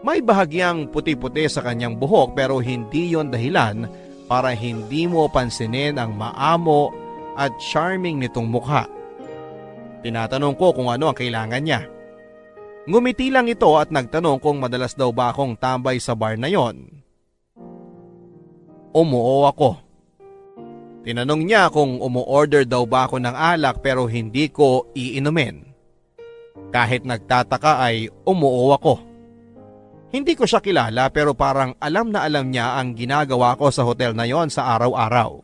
May bahagyang puti-puti sa kanyang buhok pero hindi yon dahilan para hindi mo pansinin ang maamo at charming nitong mukha. Tinatanong ko kung ano ang kailangan niya. Ngumiti lang ito at nagtanong kung madalas daw ba akong tambay sa bar na yon. Umuo ako. Tinanong niya kung umu-order daw ba ako ng alak pero hindi ko iinumin. Kahit nagtataka ay umuo ako. Hindi ko siya kilala pero parang alam na alam niya ang ginagawa ko sa hotel na yon sa araw-araw.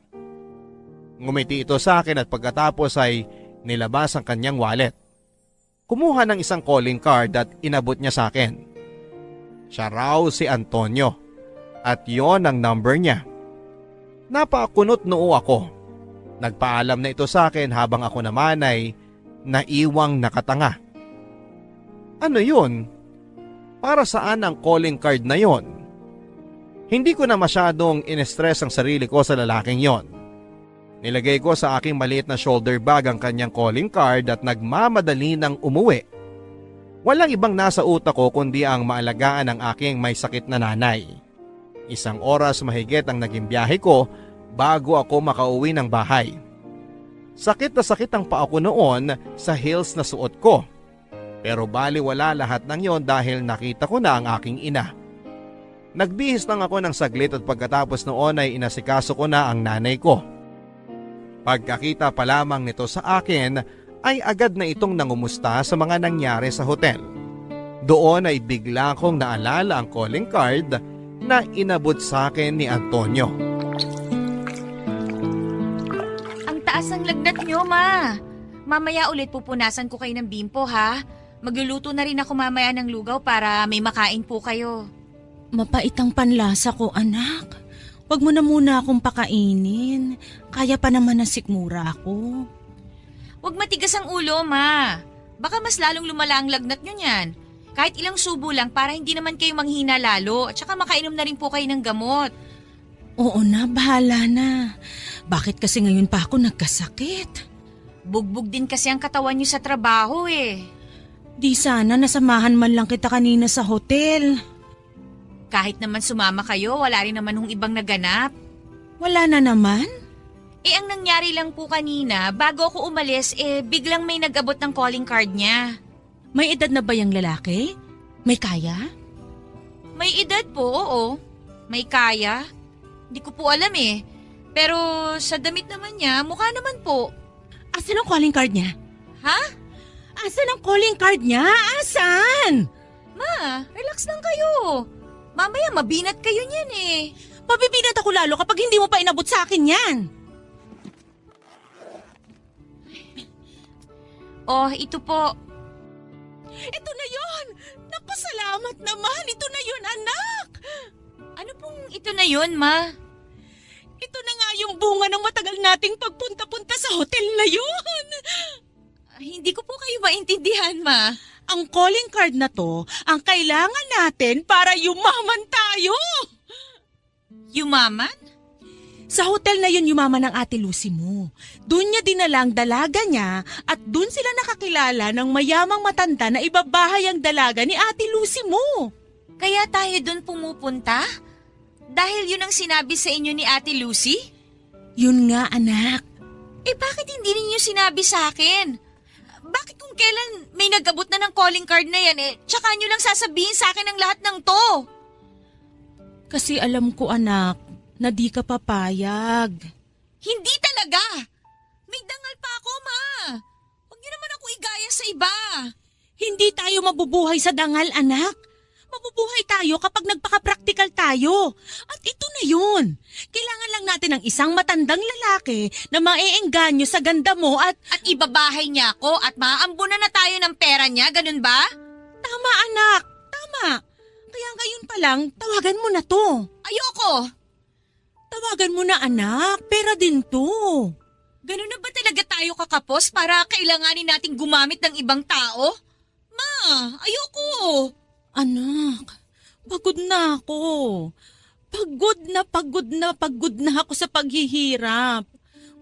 Ngumiti ito sa akin at pagkatapos ay nilabas ang kanyang wallet. Kumuha ng isang calling card at inabot niya sa akin. Siya raw si Antonio at yon ang number niya. Napakunot noo ako. Nagpaalam na ito sa akin habang ako naman ay naiwang nakatanga. Ano yun? Para saan ang calling card na yon? Hindi ko na masyadong in-stress ang sarili ko sa lalaking yon. Nilagay ko sa aking maliit na shoulder bag ang kanyang calling card at nagmamadali ng umuwi. Walang ibang nasa utak ko kundi ang maalagaan ang aking may sakit na nanay. 1 oras mahigit ang naging biyahe ko bago ako makauwi ng bahay. Sakit na sakit ang paa ko noon sa heels na suot ko. Pero baliwala lahat ng yon dahil nakita ko na ang aking ina. Nagbihis lang ako ng saglit at pagkatapos noon ay inasikaso ko na ang nanay ko. Pagkakita pa lamang nito sa akin ay agad na itong nangumusta sa mga nangyari sa hotel. Doon ay bigla kong naalala ang calling card na inabot sa akin ni Antonio. Ang taas ang lagnat nyo, ma. Mamaya ulit pupunasan ko kayo ng bimpo, ha? Magluluto na rin ako mamaya ng lugaw para may makain po kayo. Mapait ang panlasa ko, anak. Huwag mo na muna akong pakainin. Kaya pa naman na sikmura ako. Huwag matigas ang ulo, ma. Baka mas lalong lumala ang lagnat nyo niyan. Kahit ilang subo lang para hindi naman kayo manghina lalo at saka makainom na rin po kayo ng gamot. Oo na, bahala na. Bakit kasi ngayon pa ako nagkasakit? Bugbog din kasi ang katawan nyo sa trabaho eh. Di sana nasamahan man lang kita kanina sa hotel. Kahit naman sumama kayo, wala rin naman hong ibang naganap. Wala na naman? Ang nangyari lang po kanina, bago ako umalis, biglang may nag-abot ng calling card niya. May edad na ba yung lalaki? May kaya? May edad po, oo. May kaya. Hindi ko po alam eh. Pero sa damit naman niya, mukha naman po. Asan ang calling card niya? Ha? Asan ang calling card niya? Asan? Ma, relax lang kayo. Mamaya mabinat kayo niyan eh. Mabibinat ako lalo kapag hindi mo pa inabot sa akin yan. Oh, ito po. Ito na yon. Naku, salamat naman. Ito na yon, anak. Ano pong ito na yun, ma? Ito na nga yung bunga ng matagal nating pagpunta-punta sa hotel na yun. Hindi ko po kayo maintindihan, ma. Ang calling card na to, ang kailangan natin para yumaman tayo. Yumaman? Sa hotel na yun yumaman ng Ate Lucy mo. Doon niya dinala ang dalaga niya at doon sila nakakilala ng mayamang matanda na ibabahay ang dalaga ni Ate Lucy mo. Kaya tayo doon pumupunta? Dahil yun ang sinabi sa inyo ni Ate Lucy? Yun nga, anak. Bakit hindi ninyo sinabi sa akin? Bakit kung kailan may nag-abot na ng calling card na yan, tsaka nyo lang sasabihin sa akin ang lahat ng to? Kasi alam ko, anak, na di ka papayag. Hindi talaga! May dangal pa ako, Ma! Huwag niyo naman ako igaya sa iba! Hindi tayo mabubuhay sa dangal, anak. Mabubuhay tayo kapag nagpaka-practical tayo. At ito na yun. Kailangan lang natin ng isang matandang lalaki na maeengganyo sa ganda mo at... At ibabahay niya ako at maaambunan na tayo ng pera niya, ganun ba? Tama, anak. Tama. Kaya ngayon pa lang, tawagan mo na to. Ayoko! Tawagan mo na, anak. Pera din to. Ganun na ba talaga tayo kakapos para kailanganin nating gumamit ng ibang tao? Ma, ayoko! Anak, pagod na ako. Pagod na ako sa paghihirap.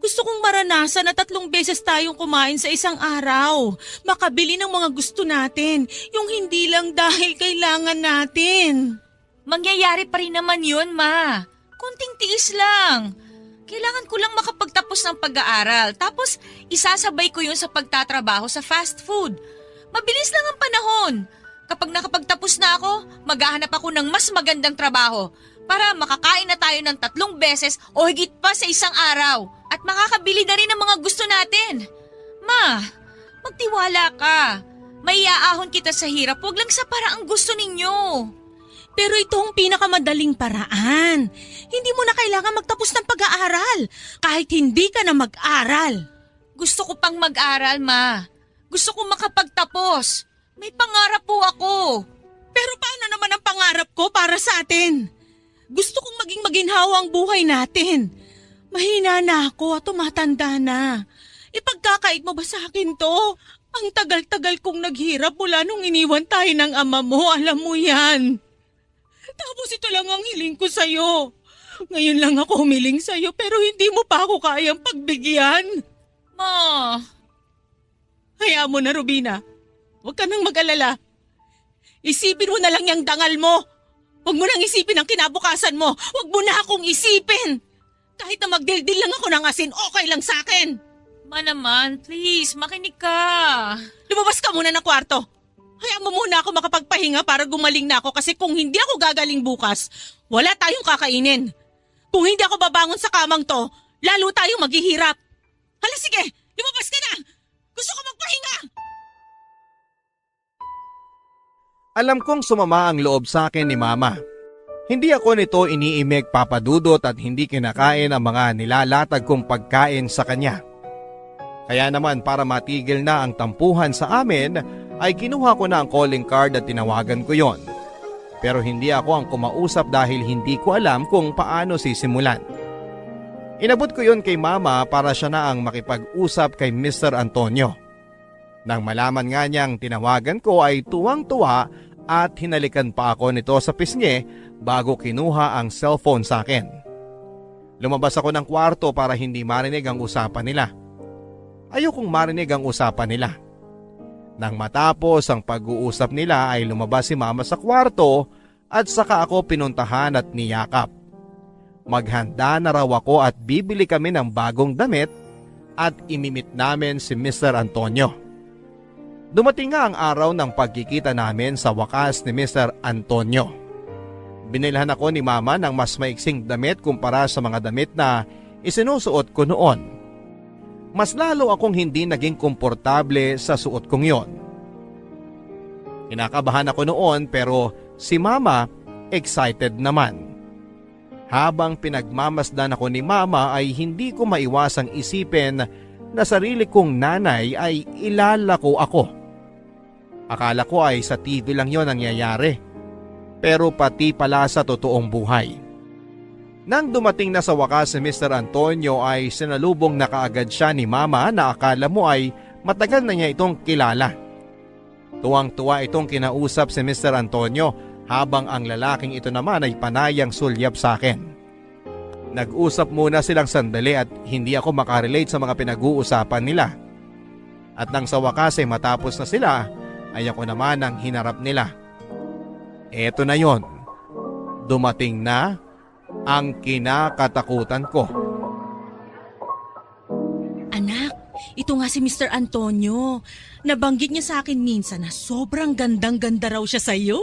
Gusto kong maranasan na 3 beses tayong kumain sa isang araw. Makabili ng mga gusto natin, yung hindi lang dahil kailangan natin. Mangyayari pa rin naman yun, Ma. Kunting tiis lang. Kailangan ko lang makapagtapos ng pag-aaral. Tapos isasabay ko yun sa pagtatrabaho sa fast food. Mabilis lang ang panahon. Kapag nakapagtapos na ako, maghahanap ako ng mas magandang trabaho para makakain na tayo ng 3 beses o higit pa sa isang araw at makakabili na rin ng mga gusto natin. Ma, magtiwala ka. May iaahon kita sa hirap, huwag lang sa paraang gusto ninyo. Pero ito ang pinakamadaling paraan. Hindi mo na kailangan magtapos ng pag-aaral kahit hindi ka na mag-aral. Gusto ko pang mag-aral, Ma. Gusto ko makapagtapos. May pangarap po ako. Pero paano naman ang pangarap ko para sa atin? Gusto kong maging maginhawa ang buhay natin. Mahina na ako at tumatanda na. Ipagkakait mo ba sa akin to? Ang tagal-tagal kong naghirap mula nung iniwan tayo ng ama mo, alam mo yan. Tapos ito lang ang hiling ko sa'yo. Ngayon lang ako humiling sa'yo pero hindi mo pa ako kayang pagbigyan. Ma. Hayaan mo na, Rubina. Huwag ka nang mag-alala. Isipin mo na lang yung dangal mo. Huwag mo nang isipin ang kinabukasan mo. Huwag mo na akong isipin. Kahit na magdildil lang ako ng asin, okay lang sa akin. Ma naman, please, makinig ka. Lumabas ka muna ng kwarto. Hayaan mo muna ako makapagpahinga para gumaling na ako kasi kung hindi ako gagaling bukas, wala tayong kakainin. Kung hindi ako babangon sa kamang to, lalo tayong maghihirap. Hala sige, lumabas ka na. Gusto ko magpahinga. Alam kong sumama ang loob sa akin ni Mama. Hindi ako nito iniimik papadudot at hindi kinakain ang mga nilalatag kong pagkain sa kanya. Kaya naman para matigil na ang tampuhan sa amin ay kinuha ko na ang calling card at tinawagan ko yon. Pero hindi ako ang kumausap dahil hindi ko alam kung paano sisimulan. Inabot ko yon kay Mama para siya na ang makipag-usap kay Mr. Antonio. Nang malaman nga niyang tinawagan ko ay tuwang-tuwa at hinalikan pa ako nito sa pisngi bago kinuha ang cellphone sa akin. Lumabas ako ng kwarto para hindi marinig ang usapan nila. Ayokong marinig ang usapan nila. Nang matapos ang pag-uusap nila ay lumabas si Mama sa kwarto at saka ako pinuntahan at niyakap. Maghanda na raw ako at bibili kami ng bagong damit at imimit namin si Mr. Antonio. Dumating nga ang araw ng pagkikita namin sa wakas ni Mr. Antonio. Binilhan ako ni Mama ng mas maiksing damit kumpara sa mga damit na isinusuot ko noon. Mas lalo akong hindi naging komportable sa suot kong yon. Kinakabahan ako noon pero si Mama excited naman. Habang pinagmamasdan ako ni Mama ay hindi ko maiwasang isipin na sarili kong nanay ay ilalako ako. Akala ko ay sa TV lang yon nangyayari. Pero pati pala sa totoong buhay. Nang dumating na sa wakas si Mr. Antonio ay sinalubong na kaagad siya ni Mama na akala mo ay matagal na niya itong kilala. Tuwang-tuwa itong kinausap si Mr. Antonio habang ang lalaking ito naman ay panayang sulyap sa akin. Nag-usap muna silang sandali at hindi ako makarelate sa mga pinag-uusapan nila. At nang sa wakas ay matapos na sila ay ako naman ang hinarap nila. Eto na yon. Dumating na ang kinakatakutan ko. Anak, ito nga si Mr. Antonio. Nabanggit niya sa akin minsan na sobrang gandang-ganda raw siya sa'yo.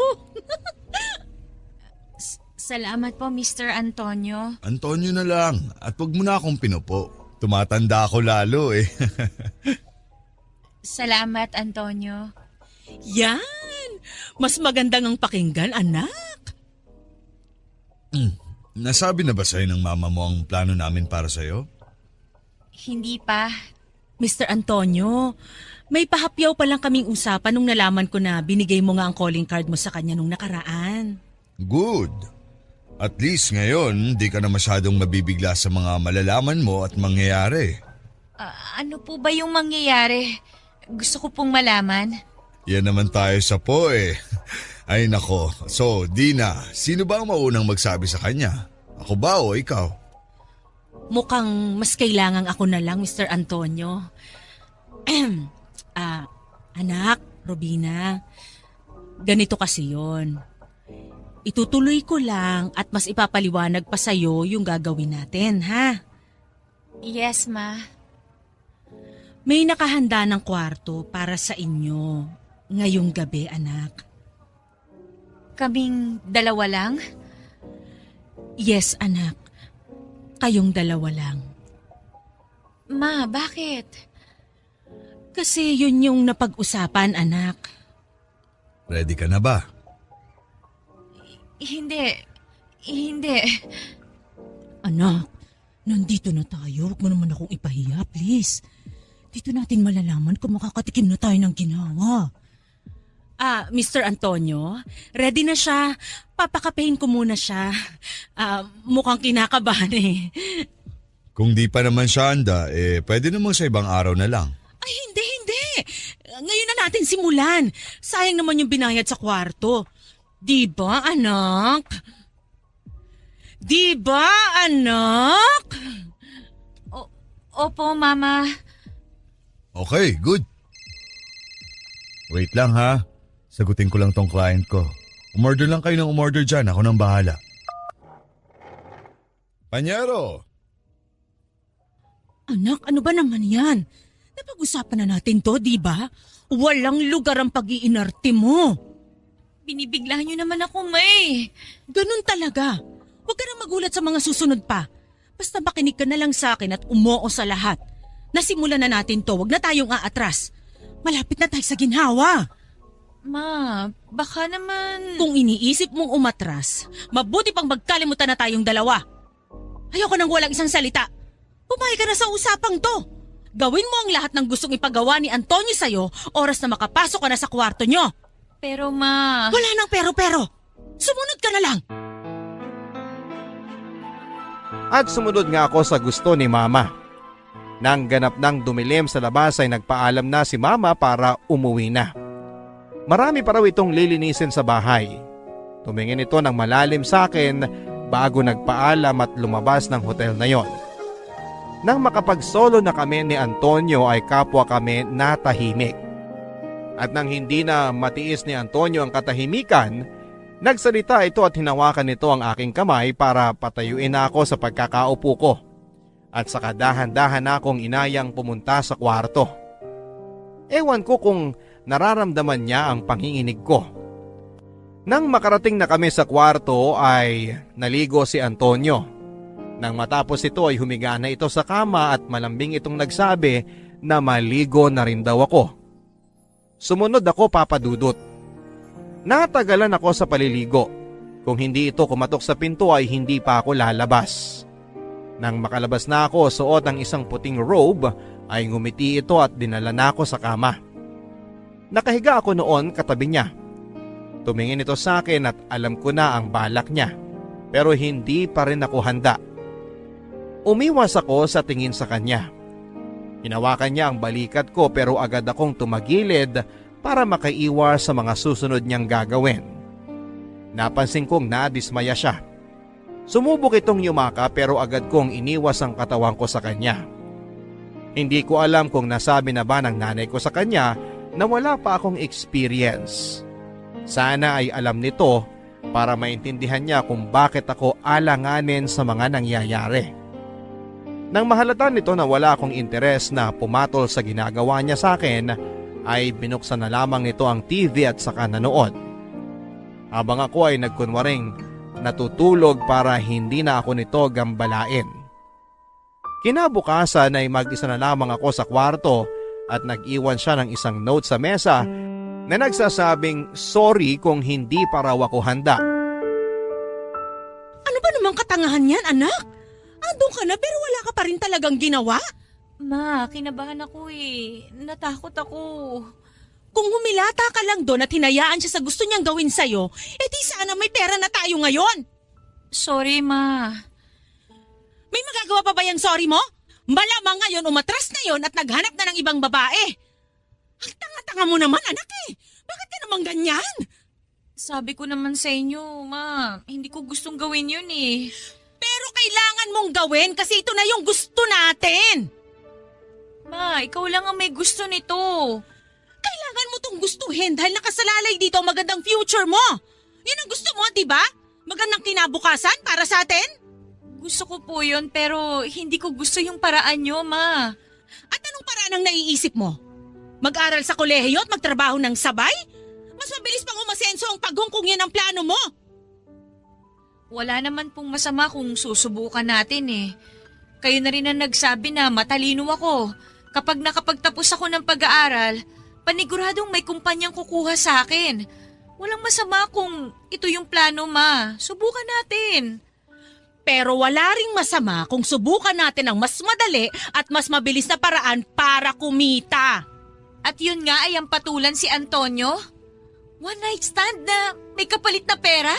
Salamat po, Mr. Antonio. Antonio na lang at wag mo na akong pinupo. Tumatanda ako lalo eh. Salamat, Antonio. Yan! Mas magandang ang pakinggan, anak. Nasabi na ba sa'yo ng mama mo ang plano namin para sa'yo? Hindi pa. Mr. Antonio, may pahapyaw pa lang kaming usapan nung nalaman ko na binigay mo nga ang calling card mo sa kanya nung nakaraan. Good. At least ngayon, di ka na masyadong mabibigla sa mga malalaman mo at mangyayari. Ano po ba yung mangyayari? Gusto ko pong malaman. Yan naman tayo sa po eh. Ay nako. So, Dina, sino ba ang maunang magsabi sa kanya? Ako ba o ikaw? Mukhang mas kailangang ako na lang, Mr. Antonio. Anak, Robina, ganito kasi yon. Itutuloy ko lang at mas ipapaliwanag pa sa'yo yung gagawin natin, ha? Yes, Ma. May nakahanda ng kwarto para sa inyo ngayong gabi, anak. Kaming dalawa lang? Yes, anak. Kayong dalawa lang. Ma, bakit? Kasi yun yung napag-usapan, anak. Ready ka na ba? Hindi. Hindi. Anak, nandito na tayo. Huwag mo naman akong ipahiya, please. Dito natin malalaman kung makakatikim na tayo ng ginawa. Mr. Antonio, ready na siya. Papakapehin ko muna siya. Mukhang kinakabahan eh. Kung di pa naman siya handa, pwede namang sa ibang araw na lang. Ay, hindi. Ngayon na natin simulan. Sayang naman yung binayad sa kwarto. Di ba, anak? Di ba, anak? Opo, Mama. Okay, good. Wait lang ha. Sagutin ko lang tong client ko. Umorder lang kayo ng umorder dyan. Ako nang bahala. Panyero! Anak, ano ba naman yan? Napag-usapan na natin to, di ba? Walang lugar ang pag-iinarte mo. Binibigla niyo naman ako, May. Ganun talaga. Huwag ka na magulat sa mga susunod pa. Basta makinig ka na lang sa akin at umoo sa lahat. Nasimulan na natin to, huwag na tayong aatras. Malapit na tayo sa ginhawa. Ma, baka naman... Kung iniisip mong umatras, mabuti pang magkalimutan na tayong dalawa. Ayoko nang walang isang salita. Pumayag ka na sa usapang to. Gawin mo ang lahat ng gustong ipagawa ni Antonio sa'yo, oras na makapasok ka na sa kwarto nyo. Pero Ma... Wala nang pero-pero. Sumunod ka na lang. At sumunod nga ako sa gusto ni Mama. Nang ganap nang dumilim sa labas ay nagpaalam na si Mama para umuwi na. Marami pa raw itong lilinisin sa bahay. Tumingin ito ng malalim sa akin bago nagpaalam at lumabas ng hotel na yon. Nang makapagsolo na kami ni Antonio ay kapwa kami natahimik. At nang hindi na matiis ni Antonio ang katahimikan, nagsalita ito at hinawakan nito ang aking kamay para patayuin ako sa pagkakaupo ko. At saka dahan-dahan akong inayang pumunta sa kwarto. Ewan ko kung nararamdaman niya ang panginginig ko. Nang makarating na kami sa kwarto ay naligo si Antonio. Nang matapos ito ay humiga na ito sa kama at malambing itong nagsabi na maligo na rin daw ako. Sumunod ako, Papa Dudut. Natagalan ako sa paliligo. Kung hindi ito kumatok sa pinto ay hindi pa ako lalabas. Nang makalabas na ako, suot ang isang puting robe ay ngumiti ito at dinala na ako sa kama. Nakahiga ako noon katabi niya. Tumingin ito sa akin at alam ko na ang balak niya. Pero hindi pa rin ako handa. Umiwas ako sa tingin sa kanya. Hinawakan niya ang balikat ko pero agad akong tumagilid para makaiwas sa mga susunod niyang gagawin. Napansin kong nadismaya siya. Sumubok itong yumaka pero agad kong iniwas ang katawan ko sa kanya. Hindi ko alam kung nasabi na ba ng nanay ko sa kanya na wala pa akong experience. Sana ay alam nito para maintindihan niya kung bakit ako alanganin sa mga nangyayari. Nang mahalata nito na wala akong interes na pumatol sa ginagawa niya sa akin, ay binuksan na lamang nito ang TV at saka nanood. Habang ako ay nagkunwaring natutulog para hindi na ako nito gambalain. Kinabukasan ay mag-isa na lamang ako sa kwarto at nag-iwan siya ng isang note sa mesa na nagsasabing sorry kung hindi pa raw ako handa. Ano ba namang katangahan yan, anak? Andun ka na pero wala ka pa rin talagang ginawa? Ma, kinabahan ako eh. Natakot ako. Kung humilata ka lang doon at hinayaan siya sa gusto niyang gawin sa'yo, di sana may pera na tayo ngayon. Sorry, Ma. May magagawa pa ba yung sorry mo? Malamang ngayon umatras na yon at naghanap na ng ibang babae. Ang tanga-tanga mo naman, anak eh. Bakit ka naman ganyan? Sabi ko naman sa inyo, Ma, hindi ko gustong gawin yun eh. Pero kailangan mong gawin kasi ito na yung gusto natin. Ma, ikaw lang ang may gusto nito. Kailangan mo tong gustuhin dahil nakasalalay dito ang magandang future mo. Yan ang gusto mo, di ba? Magandang kinabukasan para sa atin? Gusto ko po yun pero hindi ko gusto yung paraan nyo, Ma. At anong paraan ang naiisip mo? Mag-aral sa kolehiyo at magtrabaho ng sabay? Mas mabilis pang umasenso ang paghungkong yan ang plano mo. Wala naman pong masama kung susubukan natin eh. Kayo na rin ang nagsabi na matalino ako. Kapag nakapagtapos ako ng pag-aaral, paniguradong may kumpanyang kukuha sa akin. Walang masama kung ito yung plano, Ma. Subukan natin. Pero wala ring masama kung subukan natin ang mas madali at mas mabilis na paraan para kumita. At yun nga ay ang patulan si Antonio? One night stand na may kapalit na pera?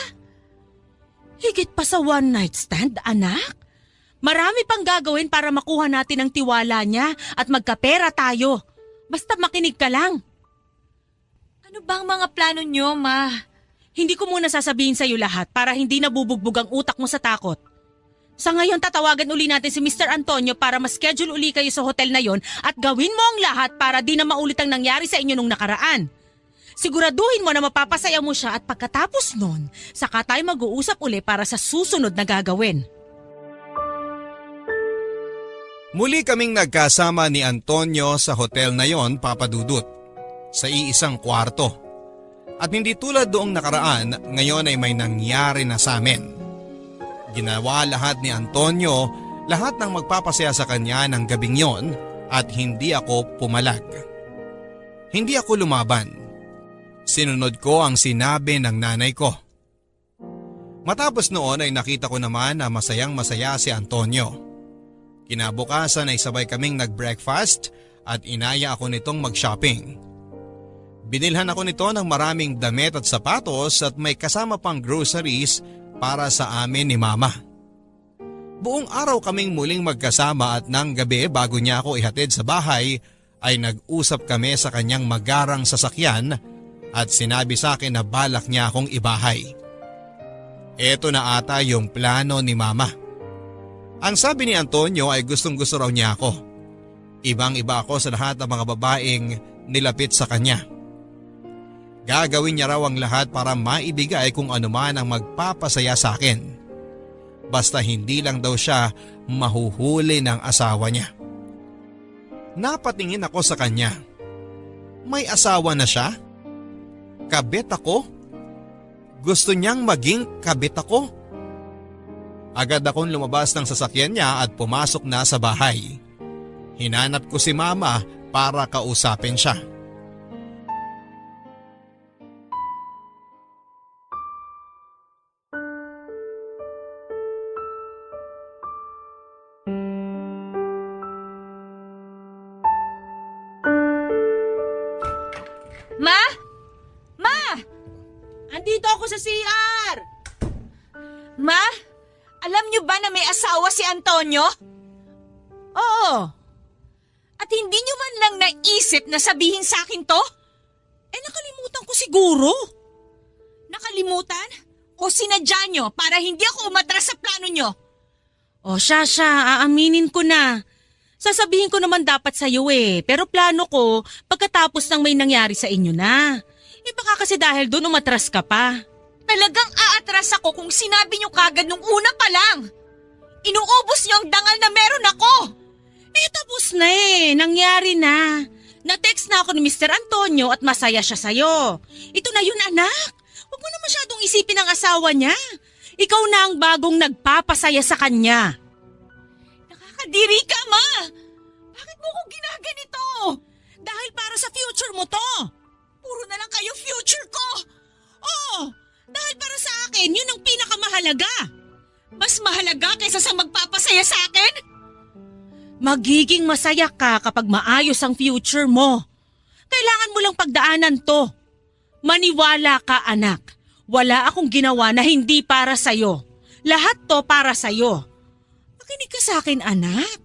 Higit pa sa one night stand, anak. Marami pang gagawin para makuha natin ang tiwala niya at magkapera tayo. Basta makinig ka lang. Ano ba ang mga plano nyo, Ma? Hindi ko muna sasabihin sa'yo lahat para hindi nabubugbog ang utak mo sa takot. Sa ngayon tatawagan uli natin si Mr. Antonio para ma-schedule uli kayo sa hotel na yon at gawin mo ang lahat para di na maulit ang nangyari sa inyo nung nakaraan. Siguraduhin mo na mapapasaya mo siya at pagkatapos nun, saka tayo mag-uusap uli para sa susunod na gagawin. Muli kaming nagkasama ni Antonio sa hotel na yon, Papa Dudut, sa iisang kwarto. At hindi tulad doong nakaraan, ngayon ay may nangyari na sa amin. Ginawa lahat ni Antonio, lahat ng magpapasaya sa kanya ng gabing yon at hindi ako pumalag. Hindi ako lumaban. Sinunod ko ang sinabi ng nanay ko. Matapos noon ay nakita ko naman na masayang masaya si Antonio. Kinabukasan ay sabay kaming nag-breakfast at inaya ako nitong mag-shopping. Binilhan ako nito ng maraming damit at sapatos at may kasama pang groceries para sa amin ni Mama. Buong araw kaming muling magkasama at nang gabi bago niya ako ihatid sa bahay ay nag-usap kami sa kanyang magarang sasakyan at sinabi sa akin na balak niya akong ibahay. Eto na ata yung plano ni Mama. Ang sabi ni Antonio ay gustong-gusto raw niya ako. Ibang-iba ako sa lahat ng mga babaeng nilapit sa kanya. Gagawin niya raw ang lahat para maibigay kung ano man ang magpapasaya sa akin. Basta hindi lang daw siya mahuhuli ng asawa niya. Napatingin ako sa kanya. May asawa na siya? Kabit ako? Gusto niyang maging kabit ako? Agad akong lumabas ng sasakyan niya at pumasok na sa bahay. Hinanap ko si Mama para kausapin siya. Ma? Ma? Andito ako sa CR! Ma? Alam niyo ba na may asawa si Antonio? Oo. At hindi niyo man lang naisip na sabihin sa akin to? Nakalimutan ko siguro. Nakalimutan? O sinadya niyo para hindi ako umatras sa plano niyo? O siya, aaminin ko na. Sasabihin ko naman dapat sa'yo pero plano ko pagkatapos ng may nangyari sa inyo na. Baka kasi dahil doon umatras ka pa. Talagang aatras ako kung sinabi niyo kagad nung una pa lang. Inuubos niyo ang dangal na meron ako. Tapos na nangyari na. Na-text na ako ni Mr. Antonio at masaya siya sa'yo. Ito na yun, anak. Huwag mo na masyadong isipin ang asawa niya. Ikaw na ang bagong nagpapasaya sa kanya. Nakakadiri ka, Ma! Bakit mo ko ginaganito? Dahil para sa future mo to. Puro na lang kayo future ko! Oo, dahil para sa akin, yun ang pinakamahalaga. Mas mahalaga kaysa sa magpapasaya sa akin? Magiging masaya ka kapag maayos ang future mo. Kailangan mo lang pagdaanan to. Maniwala ka, anak. Wala akong ginawa na hindi para sa'yo. Lahat to para sa'yo. Makinig ka sa akin, anak.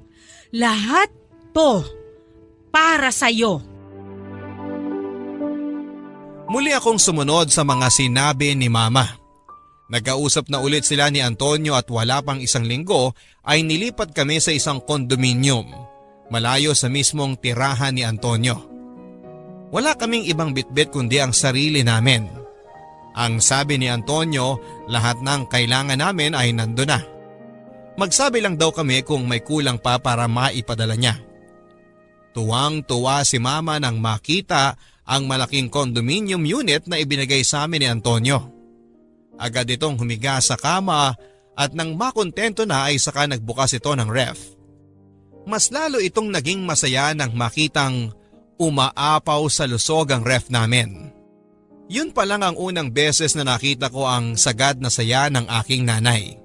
Lahat to para sa'yo. Muli akong sumunod sa mga sinabi ni Mama. Nagkausap na ulit sila ni Antonio at wala pang isang linggo ay nilipat kami sa isang kondominium, malayo sa mismong tirahan ni Antonio. Wala kaming ibang bitbit kundi ang sarili namin. Ang sabi ni Antonio, lahat ng kailangan namin ay nandun na. Magsabi lang daw kami kung may kulang pa para maipadala niya. Tuwang-tuwa si Mama nang makita ang malaking condominium unit na ibinigay sa amin ni Antonio. Agad itong humiga sa kama at nang makontento na ay saka nagbukas ito ng ref. Mas lalo itong naging masaya nang makitang umaapaw sa lusog ang ref namin. Yun pa lang ang unang beses na nakita ko ang sagad na saya ng aking nanay.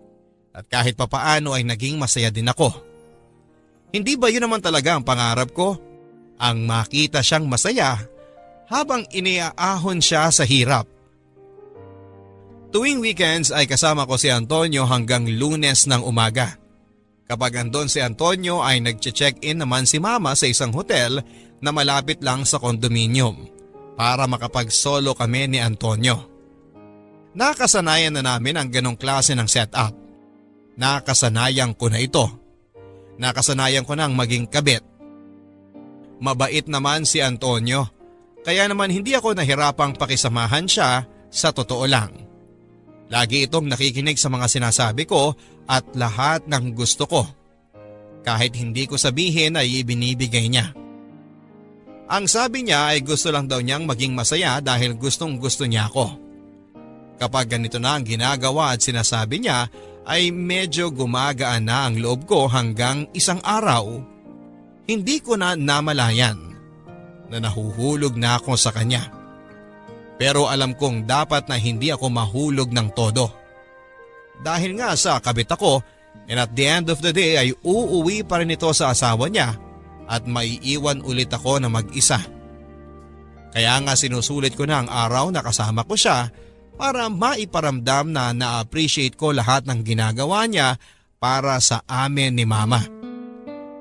At kahit papaano ay naging masaya din ako. Hindi ba yun naman talaga ang pangarap ko? Ang makita siyang masaya habang iniaahon siya sa hirap. Tuwing weekends ay kasama ko si Antonio hanggang Lunes ng umaga. Kapag andon si Antonio ay nagche-check-in naman si Mama sa isang hotel na malapit lang sa kondominium para makapag-solo kami ni Antonio. Nakasanayan na namin ang ganong klase ng setup. Nakasanayan ko na ito. Nakasanayan ko nang maging kabit. Mabait naman si Antonio, kaya naman hindi ako nahirapang pakisamahan siya sa totoo lang. Lagi itong nakikinig sa mga sinasabi ko at lahat ng gusto ko. Kahit hindi ko sabihin ay ibinibigay niya. Ang sabi niya ay gusto lang daw niyang maging masaya dahil gustong gusto niya ako. Kapag ganito na ang ginagawa at sinasabi niya ay medyo gumagaan na ang loob ko hanggang isang araw. Hindi ko na namalayan na nahuhulog na ako sa kanya. Pero alam kong dapat na hindi ako mahulog ng todo. Dahil nga sa kabit ako, and at the end of the day ay uuwi pa rin ito sa asawa niya at maiiwan ulit ako na mag-isa. Kaya nga sinusulit ko na ang araw na kasama ko siya para maiparamdam na na-appreciate ko lahat ng ginagawa niya para sa amin ni Mama.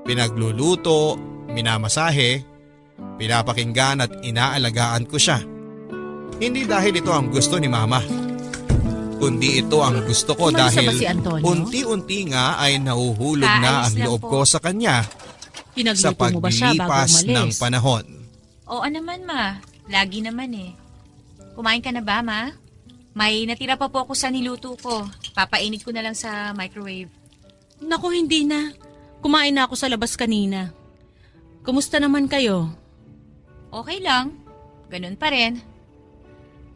Pinagluluto, minamasahe, pinapakinggan at inaalagaan ko siya. Hindi dahil ito ang gusto ni Mama, kundi ito ang gusto ko Umalis na ba dahil si Antonio? unti-unti nga ay nahuhulog na Kaayos ang lang loob po. ko sa kanya sa Pinagluto mo ba siya bago paglipas umalis? ng panahon. Oo naman, Ma. Lagi naman eh. Kumain ka na ba, Ma? May natira pa po ako sa niluto ko. Papainit ko na lang sa microwave. Naku, hindi na. Kumain na ako sa labas kanina. Kumusta naman kayo? Okay lang. Ganun pa rin.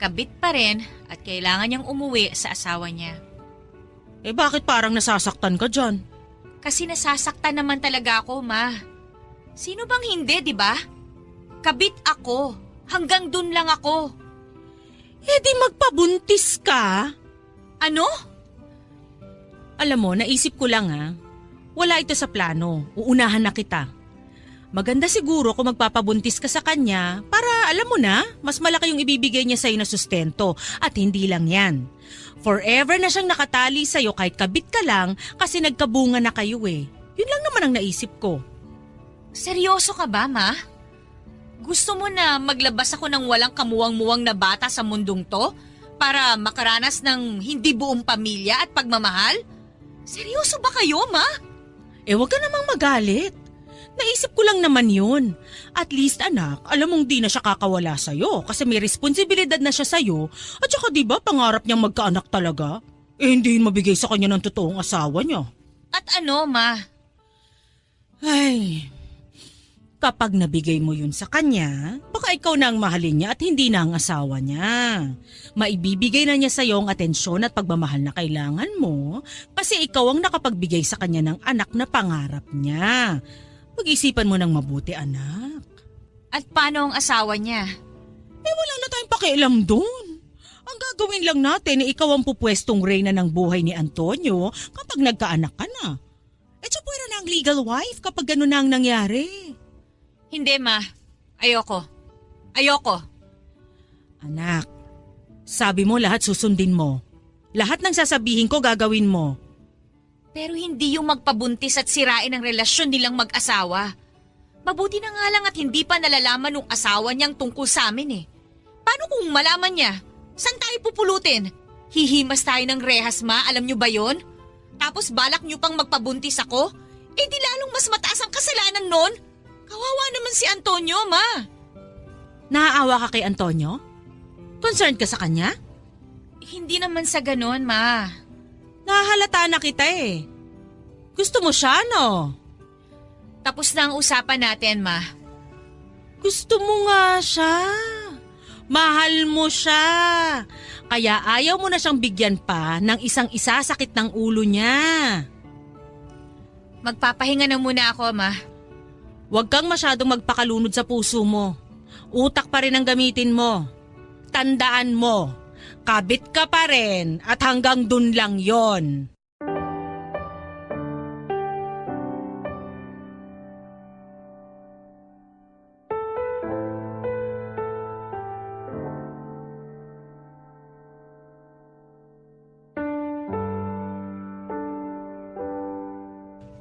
Kabit pa rin at kailangan niyang umuwi sa asawa niya. Eh bakit parang nasasaktan ka dyan? Kasi nasasaktan naman talaga ako, Ma. Sino bang hindi, di ba? Kabit ako. Hanggang dun lang ako. Eh di magpabuntis ka. Ano? Alam mo, naisip ko lang wala ito sa plano. Uunahan na kita. Maganda siguro kung magpapabuntis ka sa kanya para alam mo na, mas malaki yung ibibigay niya sa'yo na sustento. At hindi lang yan. Forever na siyang nakatali sa'yo kahit kabit ka lang kasi nagkabunga na kayo eh. Yun lang naman ang naisip ko. Seryoso ka ba, Ma? Gusto mo na maglabas ako ng walang kamuwang-muwang na bata sa mundong to para makaranas ng hindi buong pamilya at pagmamahal? Seryoso ba kayo, Ma? Eh wag ka namang magalit. Naisip ko lang naman yun. At least anak, alam mong di na siya kakawala sa'yo kasi may responsibilidad na siya sa'yo. At saka diba pangarap niyang magkaanak talaga? Eh hindi yun mabigay sa kanya ng totoong asawa niya. At ano, Ma? Ay, Kapag nabigay mo yun sa kanya, baka ikaw na ang mahalin niya at hindi na ang asawa niya. Maibibigay na niya sa iyo ang atensyon at pagmamahal na kailangan mo kasi ikaw ang nakapagbigay sa kanya ng anak na pangarap niya. Pag-isipan mo ng mabuti, anak. At paano ang asawa niya? Wala na tayong pakialam doon. Ang gagawin lang natin ikaw ang pupwestong reyna ng buhay ni Antonio kapag nagkaanak ka na. Siya pwera na ang legal wife kapag gano'n na ang nangyari. Hindi, Ma. Ayoko. Ayoko. Anak, sabi mo lahat susundin mo. Lahat ng sasabihin ko gagawin mo. Pero hindi yung magpabuntis at sirain ang relasyon nilang mag-asawa. Mabuti na nga lang at hindi pa nalalaman ng asawa niyang tungkol sa amin eh. Paano kung malaman niya? Saan tayo pupulutin? Hihimas tayo ng rehas, Ma, alam niyo ba yon? Tapos balak niyo pang magpabuntis ako? Eh di lalong mas mataas ang kasalanan nun. Kawawa naman si Antonio, Ma. Naaawa ka kay Antonio? Concerned ka sa kanya? Hindi naman sa ganon, Ma. Nahahalata na kita eh. Gusto mo siya, no? Tapos na ang usapan natin, Ma. Gusto mo nga siya. Mahal mo siya. Kaya ayaw mo na siyang bigyan pa ng isang sakit ng ulo niya. Magpapahinga na muna ako, Ma. Huwag kang masyadong magpakalunod sa puso mo. Utak pa rin ang gamitin mo. Tandaan mo, kabit ka pa rin at hanggang dun lang yon.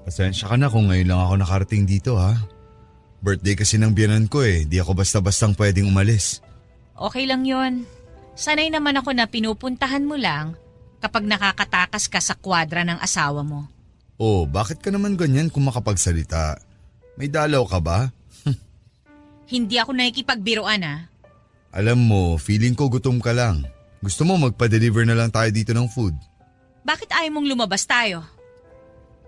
Pasensya ka na kung ngayon lang ako nakarating dito ha. Birthday kasi ng biyanan ko eh, di ako basta-bastang pwedeng umalis. Okay lang yon. Sanay naman ako na pinupuntahan mo lang kapag nakakatakas ka sa kwadra ng asawa mo. Oh, bakit ka naman ganyan kung makapagsalita? May dalaw ka ba? Hindi ako nakikipagbiruan ah. Alam mo, feeling ko gutom ka lang. Gusto mo magpa-deliver na lang tayo dito ng food? Bakit ayaw mong lumabas tayo?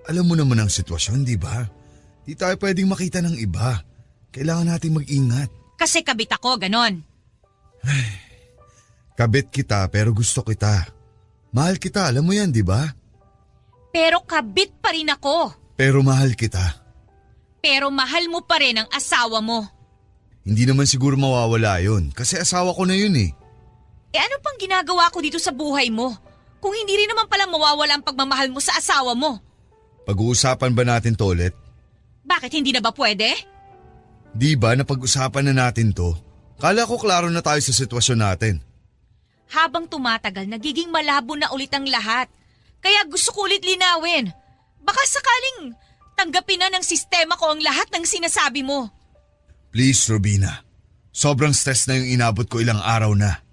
Alam mo naman ang sitwasyon, di ba? Di tayo pwedeng makita ng iba. Kailangan natin mag-ingat. Kasi kabit ako, ganon. Kabit kita pero gusto kita. Mahal kita, alam mo yan, di ba? Pero kabit pa rin ako. Pero mahal kita. Pero mahal mo pa rin ang asawa mo. Hindi naman siguro mawawala yun kasi asawa ko na yun eh. Eh ano pang ginagawa ko dito sa buhay mo? Kung hindi rin naman pala mawawala ang pagmamahal mo sa asawa mo. Pag-uusapan ba natin to ulit? Bakit hindi na ba pwede? Di ba napag-usapan na natin to? Kala ko klaro na tayo sa sitwasyon natin. Habang tumatagal, nagiging malabo na ulit ang lahat. Kaya gusto ko ulit linawin. Baka sakaling tanggapin na ng sistema ko ang lahat ng sinasabi mo. Please, Robina. Sobrang stress na yung inabot ko ilang araw na.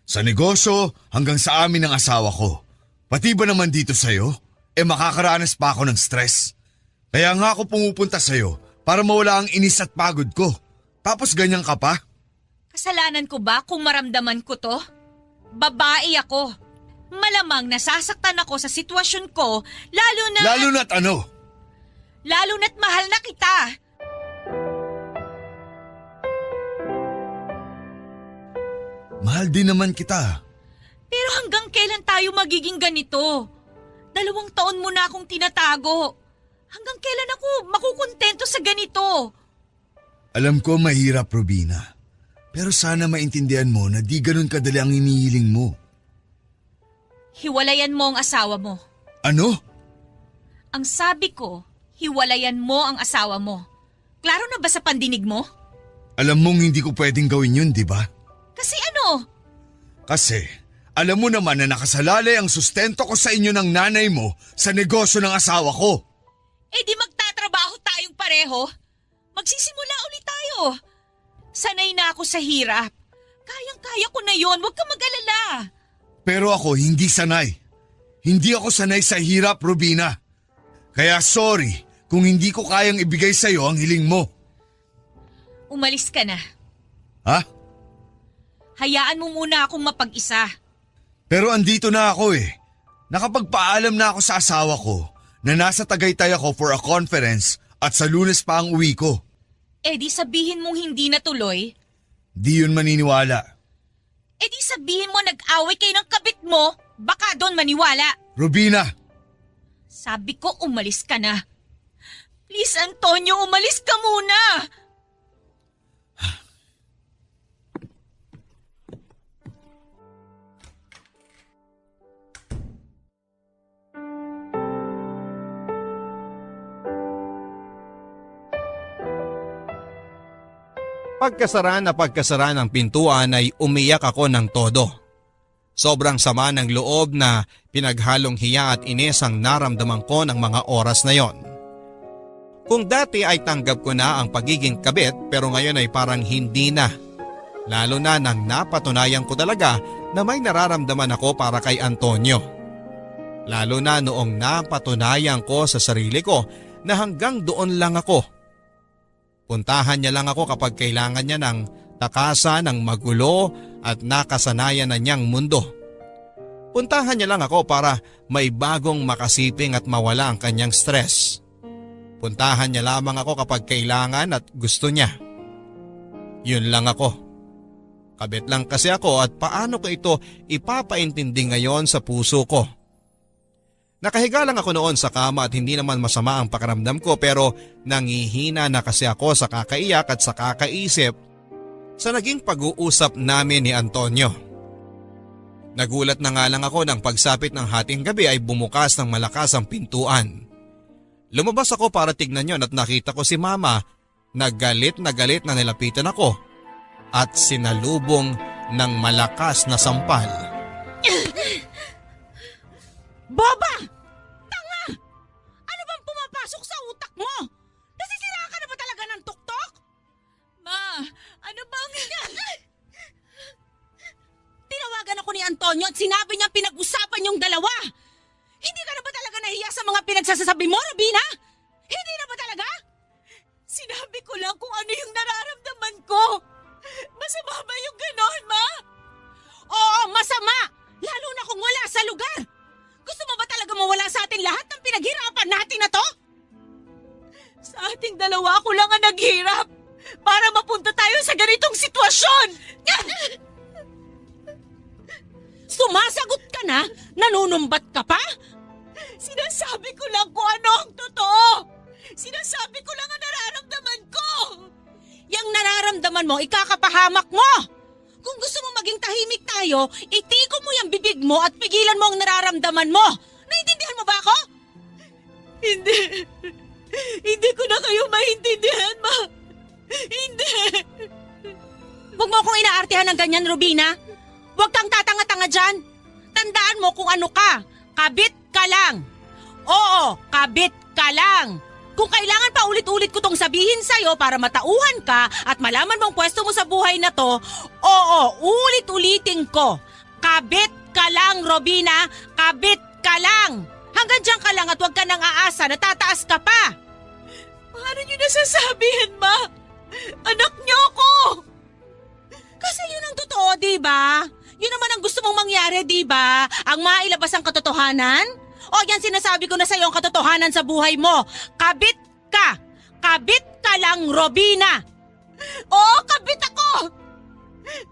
Sa negosyo hanggang sa amin ng asawa ko. Pati ba naman dito sa'yo? Makakaranas pa ako ng stress. Kaya nga ako pumupunta sa'yo para mawala ang inis at pagod ko. Tapos ganyan ka pa? Kasalanan ko ba kung maramdaman ko to? Babae ako. Malamang nasasaktan ako sa sitwasyon ko, lalo na't ano? Lalo na't mahal na kita. Mahal din naman kita. Pero hanggang kailan tayo magiging ganito? 2 taon mo na akong tinatago. Hanggang kailan ako makukontento sa ganito? Alam ko mahirap, Robina. Pero sana maintindihan mo na di ganun kadali ang inihiling mo. Hiwalayan mo ang asawa mo. Ano? Ang sabi ko, hiwalayan mo ang asawa mo. Klaro na ba sa pandinig mo? Alam mong hindi ko pwedeng gawin yun, di ba? Kasi ano? Kasi alam mo naman na nakasalalay ang sustento ko sa inyo ng nanay mo sa negosyo ng asawa ko. Eh di magtatrabaho tayong pareho. Magsisimula ulit tayo. Sanay na ako sa hirap. Kayang-kaya ko na yon, huwag ka mag-alala. Pero ako hindi sanay. Hindi ako sanay sa hirap, Robina. Kaya sorry kung hindi ko kayang ibigay sa iyo ang hiling mo. Umalis ka na. Ha? Hayaan mo muna akong mapag-isa. Pero andito na ako eh. Nakapagpaalam na ako sa asawa ko na nasa Tagaytay ako for a conference at sa Lunes pa ang uwi ko. di sabihin mong hindi natuloy. Di yun maniniwala. Di sabihin mo nag-away kayo ng kabit mo, baka doon maniwala. Rubina! Sabi ko umalis ka na. Please, Antonio, umalis ka muna. Pagkasara ng pintuan ay umiyak ako ng todo. Sobrang sama ng loob na pinaghalong hiya at inis ang naramdaman ko ng mga oras na yon. Kung dati ay tanggap ko na ang pagiging kabit pero ngayon ay parang hindi na. Lalo na nang napatunayan ko talaga na may nararamdaman ako para kay Antonio. Lalo na noong napatunayan ko sa sarili ko na hanggang doon lang ako. Puntahan niya lang ako kapag kailangan niya ng takasan ng magulo at nakasanayan na niyang mundo. Puntahan niya lang ako para may bagong makasiping at mawala ang kanyang stress. Puntahan niya lamang ako kapag kailangan at gusto niya. Yun lang ako. Kabit lang kasi ako at paano ko ito ipapaintindi ngayon sa puso ko. Nakahiga lang ako noon sa kama at hindi naman masama ang pakiramdam ko pero nangihina na kasi ako sa kakaiyak at sa kakaisip sa naging pag-uusap namin ni Antonio. Nagulat na nga lang ako nang pagsapit ng hating gabi ay bumukas ng malakas ang pintuan. Lumabas ako para tignan yon at nakita ko si Mama na galit na nilapitan ako at sinalubong ng malakas na sampal. Boba! Tanga! Ano bang pumapasok sa utak mo? Nasisira ka na ba talaga ng tuktok? Ma, ano bang... Tinawagan ako ni Antonio at sinabi niya pinag-usapan yung dalawa. Hindi ka na ba talaga nahiya sa mga pinagsasabi mo, Rubina? Hindi na ba talaga? Sinabi ko lang kung ano yung nararamdaman ko. Masama ba yung ganon, Ma? Oo, masama! Lalo na kung wala sa lugar. Gusto mo ba talaga mawala sa atin lahat ng pinaghirapan natin na to? Sa ating dalawa ako lang ang naghirap para mapunta tayo sa ganitong sitwasyon. Sumasagot ka na? Nanunumbat ka pa? Sinasabi ko lang kung ano ang totoo. Sinasabi ko lang ang nararamdaman ko. Yang nararamdaman mo, ikakapahamak mo! Kung gusto mo maging tahimik tayo, itiko mo yung bibig mo at pigilan mo ang nararamdaman mo. Naintindihan mo ba ako? Hindi. Hindi ko na kayo maintindihan, Ma. Hindi. Huwag mo akong inaartihan ng ganyan, Rubina. Huwag kang tatanga-tanga dyan. Tandaan mo kung ano ka. Kabit ka lang. Oo, kabit ka lang. Kung kailangan pa ulit-ulit ko tong sabihin sa'yo para matauhan ka at malaman mong pwesto mo sa buhay na to, oo, ulit-ulitin ko. Kabit ka lang, Robina. Kabit ka lang. Hanggang dyan ka lang at huwag ka nang aasa na tataas ka pa. Paano niyo nasasabihin, Ma? Anak niyo ako! Kasi yun ang totoo, di ba? Yun naman ang gusto mong mangyari, di ba? Ang mailabas ang katotohanan? O yan sinasabi ko na sa'yo ang katotohanan sa buhay mo. Kabit ka! Kabit ka lang, Robina! Oo, kabit ako!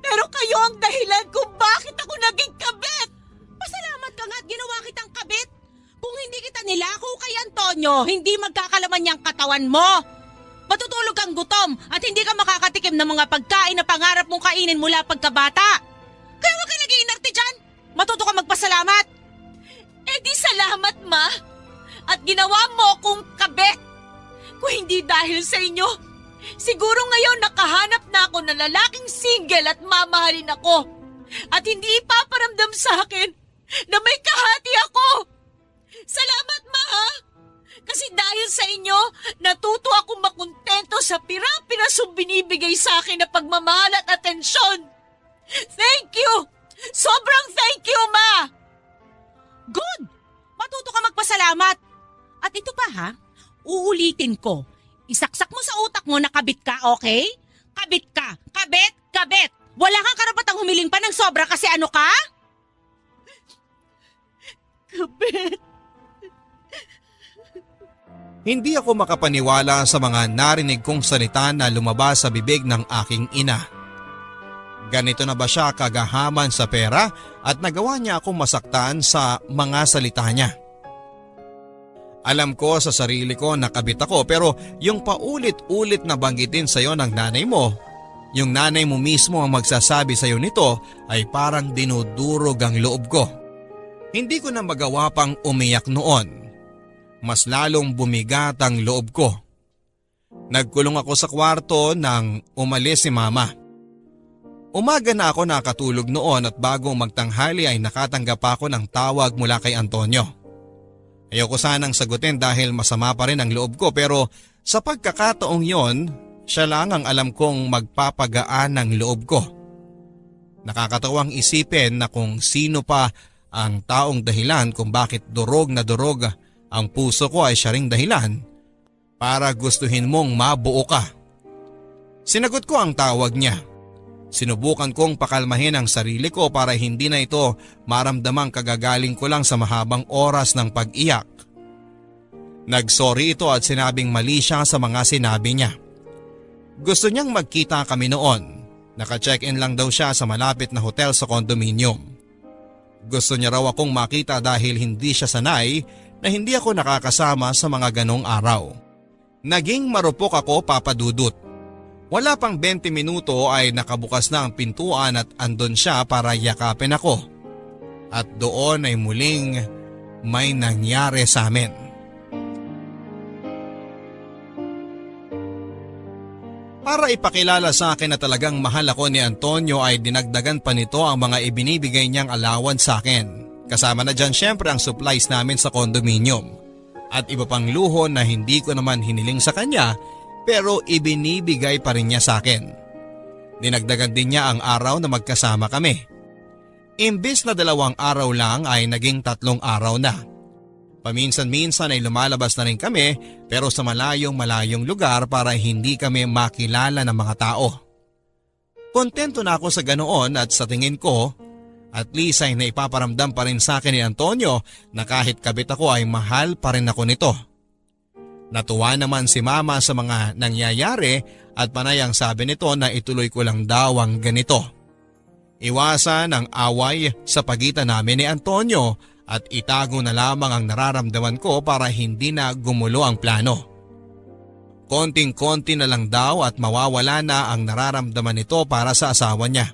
Pero kayo ang dahilan kung bakit ako naging kabit! Pasalamat ka nga at ginawa kitang kabit. Kung hindi kita nilako kay Antonio, hindi magkakalaman niyang katawan mo. Matutulog kang gutom at hindi ka makakatikim ng mga pagkain na pangarap mong kainin mula pagkabata. Kaya huwag ka nag-iinarte dyan. Matuto ka magpasalamat. Di salamat, Ma. At ginawa mo kong kabit. Kung hindi dahil sa inyo, siguro ngayon nakahanap na ako ng lalaking single at mamahalin ako. At hindi ipaparamdam sa akin na may kahati ako. Salamat, Ma, ha? Kasi dahil sa inyo, natuto akong makontento sa pirang-pirasong binibigay sa akin na pagmamahal at atensyon. Thank you! Sobrang thank you, Ma! Good! Matuto ka magpasalamat. At ito pa ha, uulitin ko. Isaksak mo sa utak mo na kabit ka, okay? Kabit ka. Kabit, kabit. Wala kang karapatang humiling pa ng sobra kasi ano ka? Kabit. Hindi ako makapaniwala sa mga narinig kong salita na lumabas sa bibig ng aking ina. Ganito na ba siya kagahaman sa pera at nagawa niya akong masaktan sa mga salita niya? Alam ko sa sarili ko na kabit ako pero yung paulit-ulit na banggitin sa'yo ng nanay mo, yung nanay mo mismo ang magsasabi sa'yo nito ay parang dinudurog ang loob ko. Hindi ko na magawa pang umiyak noon. Mas lalong bumigat ang loob ko. Nagkulong ako sa kwarto nang umalis si mama. Umaga na ako nakatulog noon at bago magtanghali ay nakatanggap ako ng tawag mula kay Antonio. Ayoko sanang sagutin dahil masama pa rin ang loob ko pero sa pagkakataong yon, siya lang ang alam kong magpapagaan ng loob ko. Nakakatawang isipin na kung sino pa ang taong dahilan kung bakit durog na durog ang puso ko ay siya ring dahilan para gustuhin mong mabuo ka. Sinagot ko ang tawag niya. Sinubukan kong pakalmahin ang sarili ko para hindi na ito maramdamang kagagaling ko lang sa mahabang oras ng pag-iyak. Nagsorry ito at sinabing mali siya sa mga sinabi niya. Gusto niyang magkita kami noon. Naka-check-in lang daw siya sa malapit na hotel sa condominium. Gusto niya raw akong makita dahil hindi siya sanay na hindi ako nakakasama sa mga ganong araw. Naging marupok ako, Papa Dudut. Wala pang 20 minuto ay nakabukas na ang pintuan at andon siya para yakapin ako. At doon ay muling may nangyari sa amin. Para ipakilala sa akin na talagang mahal ako ni Antonio ay dinagdagan pa nito ang mga ibinibigay niyang allowance sa akin. Kasama na dyan syempre ang supplies namin sa condominium. At iba pang luho na hindi ko naman hiniling sa kanya pero ibinibigay pa rin niya sa akin. Dinagdagan din niya ang araw na magkasama kami. Imbis na 2 araw lang ay naging 3 araw na. Paminsan-minsan ay lumalabas na rin kami pero sa malayong lugar para hindi kami makilala ng mga tao. Kontento na ako sa ganoon at sa tingin ko, at least ay naipaparamdam pa rin sa akin ni Antonio na kahit kabit ako ay mahal pa rin ako nito. Natuwa naman si mama sa mga nangyayari at panay ang sabi nito na ituloy ko lang daw ang ganito. Iwasan ang away sa pagitan namin ni Antonio at itago na lamang ang nararamdaman ko para hindi na gumulo ang plano. Konting-konti na lang daw at mawawala na ang nararamdaman nito para sa asawa niya.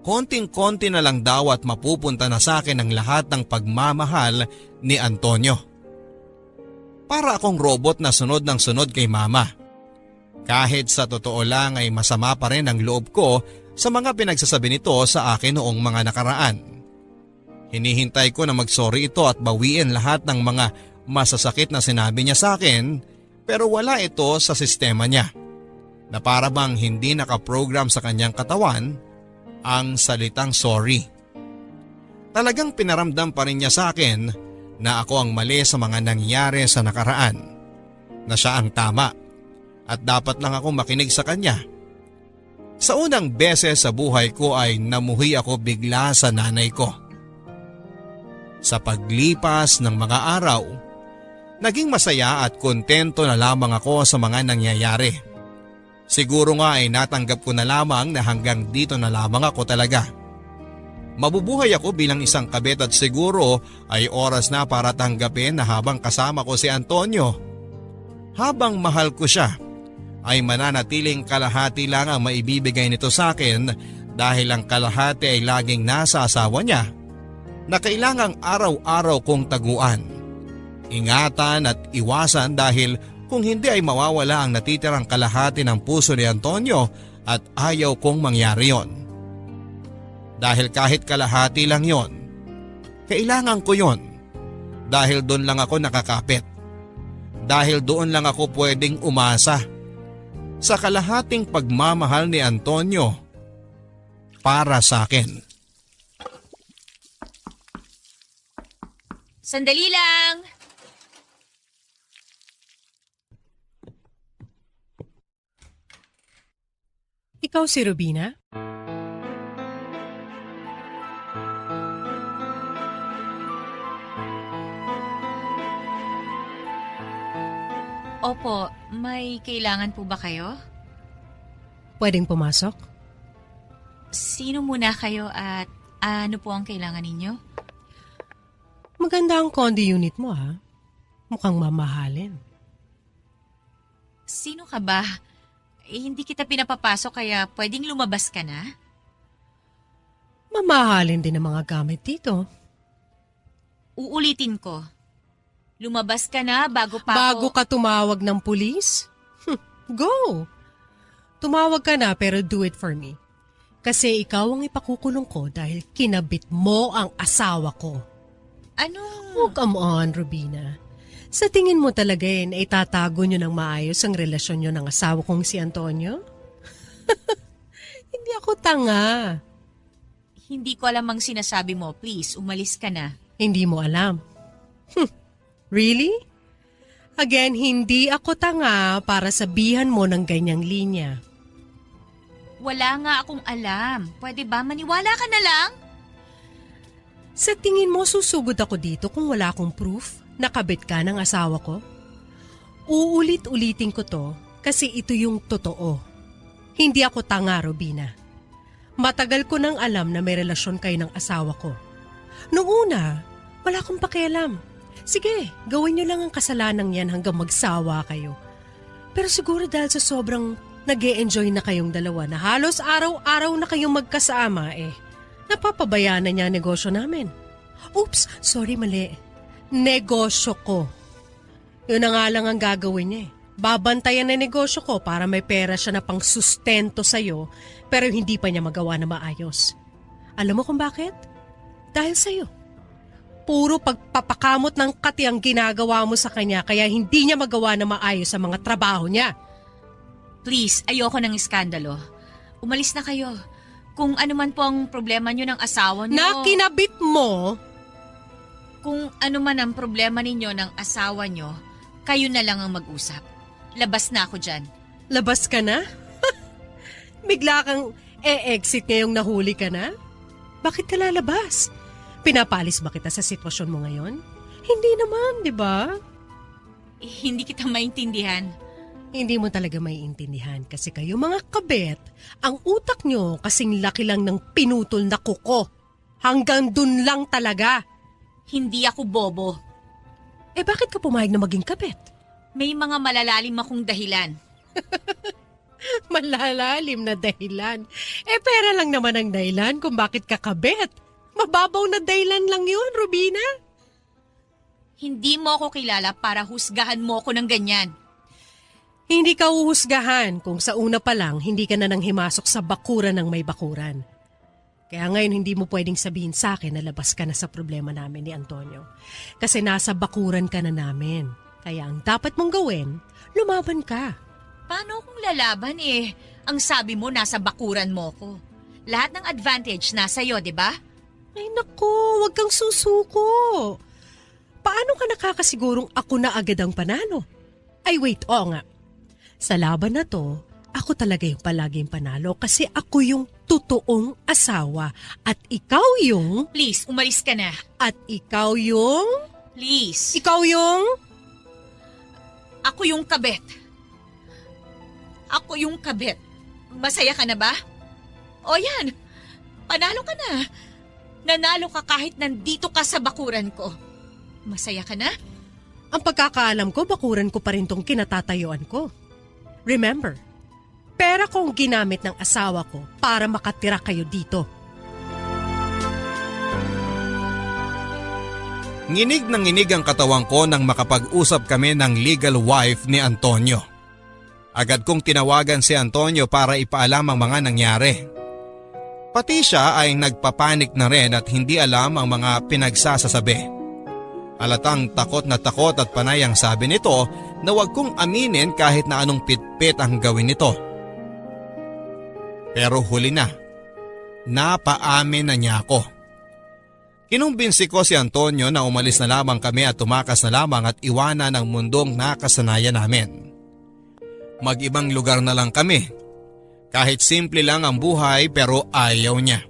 Konting-konti na lang daw at mapupunta na sa akin ang lahat ng pagmamahal ni Antonio. Para akong robot na sunod ng sunod kay mama. Kahit sa totoo lang ay masama pa rin ang loob ko sa mga pinagsasabi nito sa akin noong mga nakaraan. Hinihintay ko na magsorry ito at bawiin lahat ng mga masasakit na sinabi niya sa akin pero wala ito sa sistema niya. Na para bang hindi nakaprogram sa kanyang katawan ang salitang sorry. Talagang pinaramdam pa rin niya sa akin na ako ang mali sa mga nangyari sa nakaraan. Na siya ang tama at dapat lang ako makinig sa kanya. Sa unang beses sa buhay ko ay namuhi ako bigla sa nanay ko. Sa paglipas ng mga araw, naging masaya at kontento na lamang ako sa mga nangyayari. Siguro nga ay natanggap ko na lamang na hanggang dito na lamang ako talaga. Mabubuhay ako bilang isang kabit at siguro ay oras na para tanggapin na habang kasama ko si Antonio. Habang mahal ko siya, ay mananatiling kalahati lang ang maibibigay nito sa akin dahil ang kalahati ay laging nasa asawa niya na kailangang araw-araw kong taguan. Ingatan at iwasan dahil kung hindi ay mawawala ang natitirang kalahati ng puso ni Antonio at ayaw kong mangyari yon. Dahil kahit kalahati lang yon, kailangan ko yon. Dahil doon lang ako nakakapit. Dahil doon lang ako pwedeng umasa sa kalahating pagmamahal ni Antonio para sa akin. Sandali lang! Ikaw si Rubina? po, may kailangan po ba kayo? Pwedeng pumasok? Sino muna kayo at ano po ang kailangan ninyo? Maganda ang condo unit mo ha. Mukhang mamahalin. Sino ka ba? Hindi kita pinapapasok kaya pwedeng lumabas ka na? Mamahalin din ang mga gamit dito. Uulitin ko. Lumabas ka na bago pa Bago ako... ka tumawag ng pulis? Go! Tumawag ka na pero do it for me. Kasi ikaw ang ipakukulong ko dahil kinabit mo ang asawa ko. Ano? Oh, come on, Rubina. Sa tingin mo talaga na itatago nyo ng maayos ang relasyon nyo ng asawa kong si Antonio? Hindi ako tanga. Hindi ko alam ang sinasabi mo. Please, umalis ka na. Hindi mo alam. Really? Again, hindi ako tanga para sabihan mo ng ganyang linya. Wala nga akong alam. Pwede ba maniwala ka na lang? Sa tingin mo susugod ako dito kung wala akong proof na kabit ka ng asawa ko? Uulit-ulitin ko to kasi ito yung totoo. Hindi ako tanga, Robina. Matagal ko nang alam na may relasyon kayo ng asawa ko. Noong una, wala akong pakialam. Sige, gawin niyo lang ang kasalanang yan hanggang magsawa kayo. Pero siguro dahil sa sobrang nag-e-enjoy na kayong dalawa na halos araw-araw na kayong magkasama napapabayaan na niya ang negosyo namin. Oops, sorry mali. Negosyo ko. Yun na nga lang ang gagawin niya Babantayan na negosyo ko para may pera siya na pang sustento sa'yo pero hindi pa niya magawa na maayos. Alam mo kung bakit? Dahil sa'yo. Puro pagpapakamot ng kati ang ginagawa mo sa kanya kaya hindi niya magawa na maayos sa mga trabaho niya. Please, ayoko ng iskandalo. Umalis na kayo. Kung ano man po ang problema niyo ng asawa niyo... Na kinabit mo, Kung ano man ang problema ninyo ng asawa niyo, kayo na lang ang mag-usap. Labas na ako dyan. labas ka na? Bigla kang exit ngayong nahuli ka na? Bakit ka lalabas? Pinapalis ba kita sa sitwasyon mo ngayon? Hindi naman, di ba? Hindi kita maintindihan. Hindi mo talaga maiintindihan kasi kayo mga kabet, ang utak nyo kasing laki lang ng pinutol na kuko. Hanggang dun lang talaga. Hindi ako bobo. Bakit ka pumayag na maging kabet? May mga malalalim akong dahilan. Malalalim na dahilan. Pera lang naman ang dahilan kung bakit ka kabet. Mababaw na dahilan lang yun, Rubina. Hindi mo ako kilala para husgahan mo ako ng ganyan. Hindi ka uhusgahan kung sa una pa lang hindi ka na nang himasok sa bakuran ng may bakuran. Kaya ngayon hindi mo pwedeng sabihin sa akin na labas ka na sa problema namin ni Antonio. Kasi nasa bakuran ka na namin. Kaya ang dapat mong gawin, lumaban ka. Paano kung lalaban Ang sabi mo nasa bakuran mo ko. Lahat ng advantage nasa iyo, di ba? Ay naku, wag kang susuko. Paano ka nakakasigurong ako na agad ang panalo? Ay wait, oo nga. Sa laban na to, ako talaga yung palaging panalo kasi ako yung totoong asawa at ikaw yung... Please, umalis ka na. At ikaw yung... Please. Ikaw yung... Ako yung kabet. Ako yung kabet. Masaya ka na ba? O yan, panalo ka na. Nanalo ka kahit nandito ka sa bakuran ko. Masaya ka na? Ang pagkakaalam ko, bakuran ko pa rin tong kinatatayuan ko. Remember, pera kong ginamit ng asawa ko para makatira kayo dito. Nginig ng nginig ang katawan ko nang makapag-usap kami ng legal wife ni Antonio. Agad kong tinawagan si Antonio para ipaalam ang mga nangyari. Pati siya ay nagpapanik na rin at hindi alam ang mga pinagsasasabi. Halatang takot at panay ang sabi nito na huwag kong aminin kahit na anong pitpit ang gawin nito. Pero huli na, napaamin na niya ako. Kinumbinsi ko si Antonio na umalis na lamang kami at tumakas na lamang at iwanan ang mundong nakasanayan namin. Mag-ibang lugar na lang kami. Kahit simple lang ang buhay pero ayaw niya.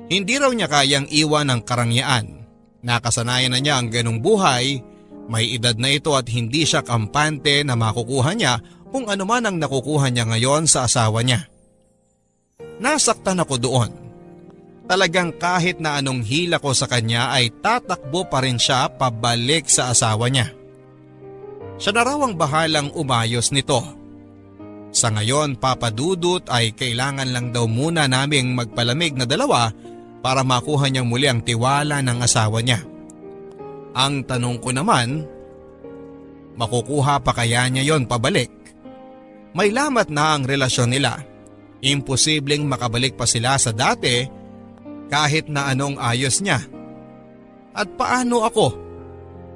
Hindi raw niya kayang iwan ang karangyaan. Nakasanayan na niya ang ganong buhay May edad na ito at hindi siya kampante na makukuha niya kung ano man ang nakukuha niya ngayon sa asawa niya. Nasaktan ako doon. Talagang kahit na anong hila ko sa kanya ay tatakbo pa rin siya pabalik sa asawa niya. Siya na raw ang bahalang umayos nito. Sa ngayon, Papa Dudut, ay kailangan lang daw muna naming magpalamig na dalawa para makuha niyang muli ang tiwala ng asawa niya. Ang tanong ko naman, makukuha pa kaya niya yon pabalik? May lamat na ang relasyon nila. Imposibleng makabalik pa sila sa dati kahit na anong ayos niya. At paano ako?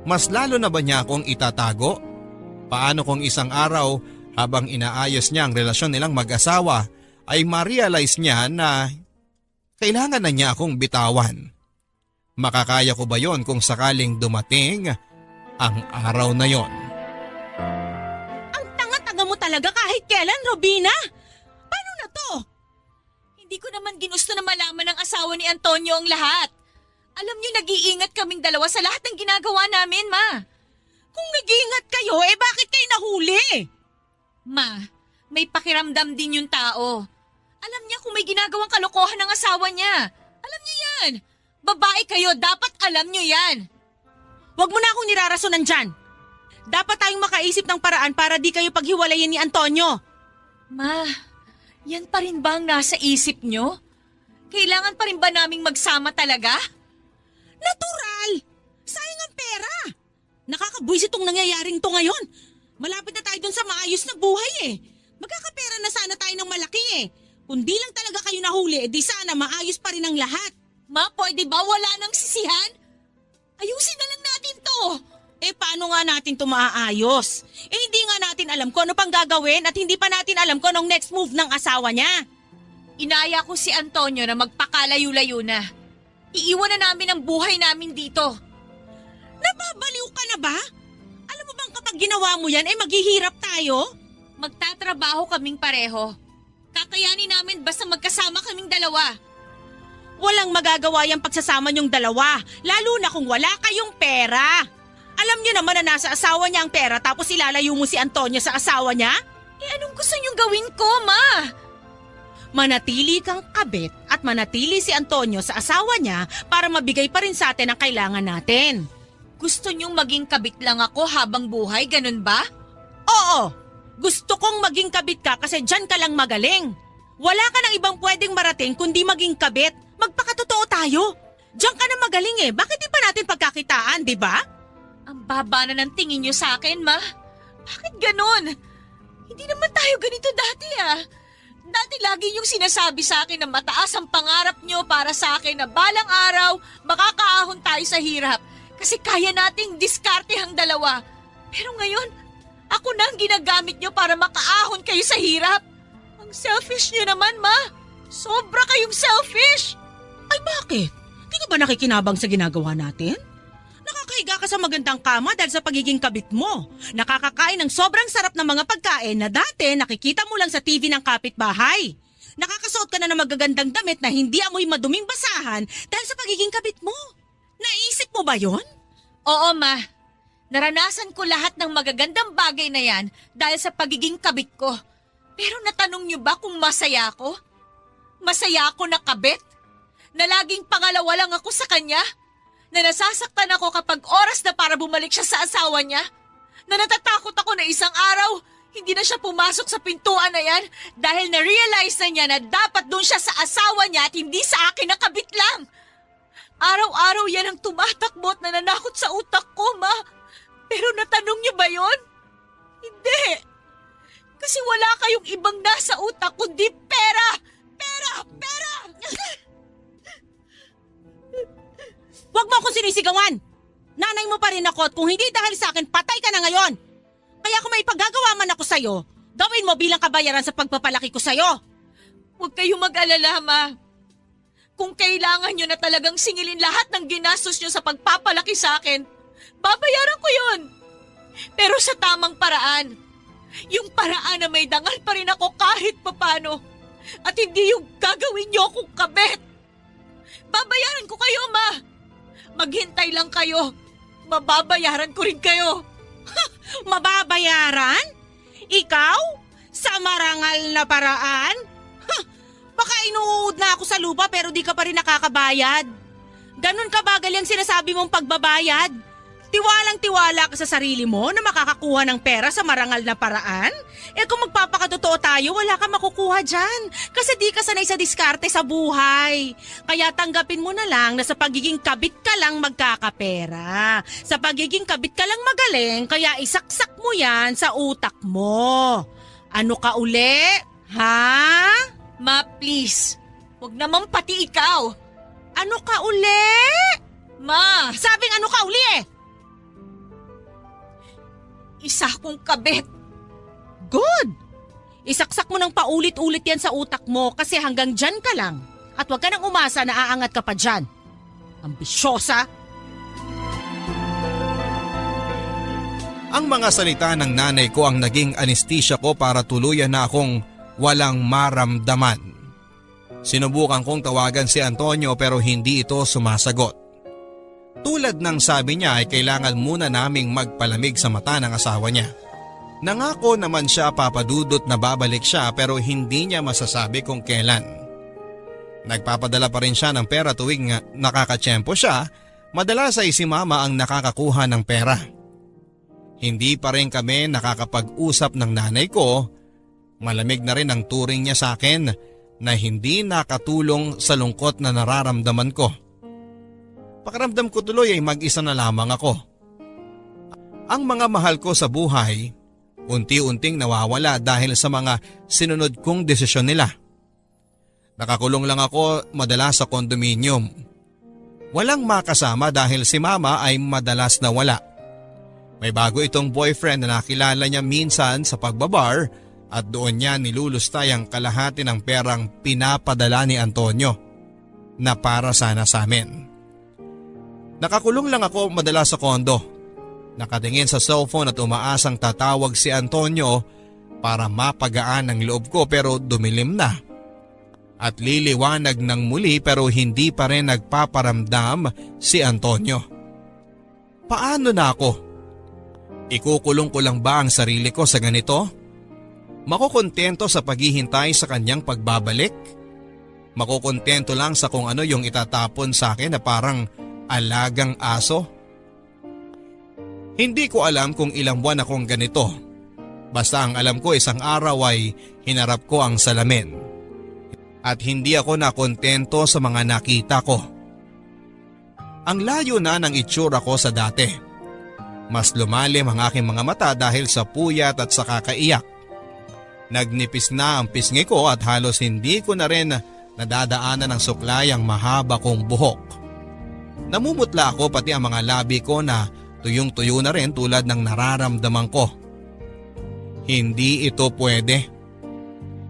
Mas lalo na ba niya akong itatago? Paano kung isang araw habang inaayos niya ang relasyon nilang mag-asawa ay ma-realize niya na kailangan na niya akong bitawan? Makakaya ko ba yon kung sakaling dumating ang araw na yon? Ang tanga-tanga mo talaga kahit kailan, Robina! Paano na to? Hindi ko naman ginusto na malaman ng asawa ni Antonio ang lahat. Alam niyo, nag-iingat kaming dalawa sa lahat ng ginagawa namin, Ma. Kung nag-iingat kayo, bakit kayo nahuli? Ma, may pakiramdam din yung tao. Alam niya kung may ginagawang kalokohan ng asawa niya. Alam niyo yan. Babae kayo, dapat alam niyo yan. Huwag mo na akong nirarasonan dyan. Dapat tayong makaisip ng paraan para di kayo paghiwalayin ni Antonio. Ma, yan pa rin ba ang nasa isip niyo? Kailangan pa rin ba naming magsama talaga? Natural! Sayang ang pera! Nakakabwisit itong nangyayaring to ngayon. Malapit na tayo dun sa maayos na buhay Magkakapera na sana tayo ng malaki Kung di lang talaga kayo nahuli, di sana maayos pa rin ang lahat. Ma, pwede ba wala nang sisihan? Ayusin na lang natin to. Paano nga natin to maaayos? Hindi nga natin alam kung ano pang gagawin at hindi pa natin alam kung anong next move ng asawa niya. Inaya ko si Antonio na magpakalayo-layo na. Iiwan na namin ang buhay namin dito. Nababaliw ka na ba? Alam mo bang kapag ginawa mo yan, maghihirap tayo? Magtatrabaho kaming pareho. Kakayanin namin basta magkasama kaming dalawa. Walang magagawa yung pagsasama niyong dalawa, lalo na kung wala kayong pera. Alam niyo naman na nasa asawa niya ang pera tapos ilalayo mo si Antonio sa asawa niya? Anong gusto niyong gawin ko, Ma? Manatili kang kabit at manatili si Antonio sa asawa niya para mabigay pa rin sa atin ang kailangan natin. Gusto niyong maging kabit lang ako habang buhay, ganun ba? Oo, gusto kong maging kabit ka kasi dyan ka lang magaling. Wala ka ng ibang pwedeng marating kundi maging kabit. Magpakatotoo tayo. Diyan ka na magaling Bakit di pa natin pagkakitaan, di ba? Ang baba na ng tingin niyo sa akin, Ma. Bakit ganun? Hindi naman tayo ganito dati, Dati lagi niyong sinasabi sa akin na mataas ang pangarap niyo para sa akin na balang araw makakaahon tayo sa hirap kasi kaya nating diskarte ang dalawa. Pero ngayon, ako na ang ginagamit niyo para makaahon kayo sa hirap. Ang selfish niyo naman, Ma. Sobra kayong selfish. Ay bakit? Di ka ba nakikinabang sa ginagawa natin? Nakakahiga ka sa magandang kama dahil sa pagiging kabit mo. Nakakakain ng sobrang sarap na mga pagkain na dati nakikita mo lang sa TV ng kapitbahay. Nakakasuot ka na ng magagandang damit na hindi amoy maduming basahan dahil sa pagiging kabit mo. Naisip mo ba yon? Oo, Ma. Naranasan ko lahat ng magagandang bagay na yan dahil sa pagiging kabit ko. Pero natanong niyo ba kung masaya ako? Masaya ako na kabit? Na laging pangalawa lang ako sa kanya? Na nasasaktan ako kapag oras na para bumalik siya sa asawa niya? Na natatakot ako na isang araw, hindi na siya pumasok sa pintuan na yan dahil na-realize na niya na dapat doon siya sa asawa niya at hindi sa akin na kabit lang. Araw-araw yan ang tumatakbo at nananakot sa utak ko, Ma. Pero natanong niyo ba yon? Hindi. Kasi wala kayong ibang nasa utak kundi pera! Pera! Pera! Huwag mo akong sinisigawan! Nanay mo pa rin ako at kung hindi dahil sa akin, patay ka na ngayon! Kaya kung may pagagawa man ako sa'yo, gawin mo bilang kabayaran sa pagpapalaki ko sa'yo! Huwag kayong mag-alala, Ma. Kung kailangan nyo na talagang singilin lahat ng ginastos nyo sa pagpapalaki sa akin, babayaran ko yun. Pero sa tamang paraan. Yung paraan na may dangal pa rin ako kahit papano. At hindi yung gagawin nyo akong kabet. Babayaran ko kayo, Ma. Maghintay lang kayo. mababayaran ko rin kayo. Mababayaran? Ikaw? Sa marangal na paraan? Baka inuud na ako sa lupa pero di ka pa rin nakakabayad. Ganun kabagal yung sinasabi mong pagbabayad. Tiwalang-tiwala ka sa sarili mo na makakakuha ng pera sa marangal na paraan? Eh kung magpapakatotoo tayo, wala ka makukuha dyan. Kasi di ka sanay sa diskarte sa buhay. Kaya tanggapin mo na lang na sa pagiging kabit ka lang magkakapera. Sa pagiging kabit ka lang magaling, kaya isaksak mo yan sa utak mo. Ano ka uli? Ha? Ma, please. Huwag naman pati ikaw. Ano ka uli? Ma, Sabing ano ka uli eh? isa akong kabit. Good! Isaksak mo ng paulit-ulit yan sa utak mo kasi hanggang dyan ka lang. At huwag ka nang umasa na aangat ka pa dyan. Ambisyosa! Ang mga salita ng nanay ko ang naging anesthesia ko para tuluyan na akong walang maramdaman. Sinubukan kong tawagan si Antonio pero hindi ito sumasagot. Tulad ng sabi niya ay kailangan muna naming magpalamig sa mata ng asawa niya. Nangako naman siya papadudot na babalik siya pero hindi niya masasabi kung kailan. Nagpapadala pa rin siya ng pera tuwing nakakatsyempo siya, madalas ay si mama ang nakakakuha ng pera. Hindi pa rin kami nakakapag-usap ng nanay ko, malamig na rin ang turing niya sa akin na hindi nakatulong sa lungkot na nararamdaman ko. Pakiramdam ko tuloy ay mag-isa na lamang ako. Ang mga mahal ko sa buhay, unti-unting nawawala dahil sa mga sinunod kong desisyon nila. Nakakulong lang ako madalas sa kondominium. Walang makasama dahil si mama ay madalas na wala. May bago itong boyfriend na nakilala niya minsan sa pagbabar at doon niya nilulustay ang kalahati ng perang pinapadala ni Antonio na para sana sa amin. Nakakulong lang ako madalas sa kondo. Nakatingin sa cellphone at umaasang tatawag si Antonio para mapagaan ang loob ko pero dumilim na. At liliwanag ng muli pero hindi pa rin nagpaparamdam si Antonio. Paano na ako? Ikukulong ko lang ba ang sarili ko sa ganito? Makukontento sa paghihintay sa kanyang pagbabalik? Makukontento lang sa kung ano yung itatapon sa akin na parang alagang aso? Hindi ko alam kung ilang buwan akong ganito. Basta ang alam ko isang araw ay hinarap ko ang salamin. At hindi ako nakontento sa mga nakita ko. Ang layo na ng itsura ko sa dati. Mas lumalim ang aking mga mata dahil sa puyat at sa kakaiyak. Nagnipis na ang pisngi ko at halos hindi ko na rin nadadaanan ng suklay ang mahaba kong buhok. Namumutla ako pati ang mga labi ko na tuyong-tuyo na rin tulad ng nararamdaman ko. Hindi ito pwede.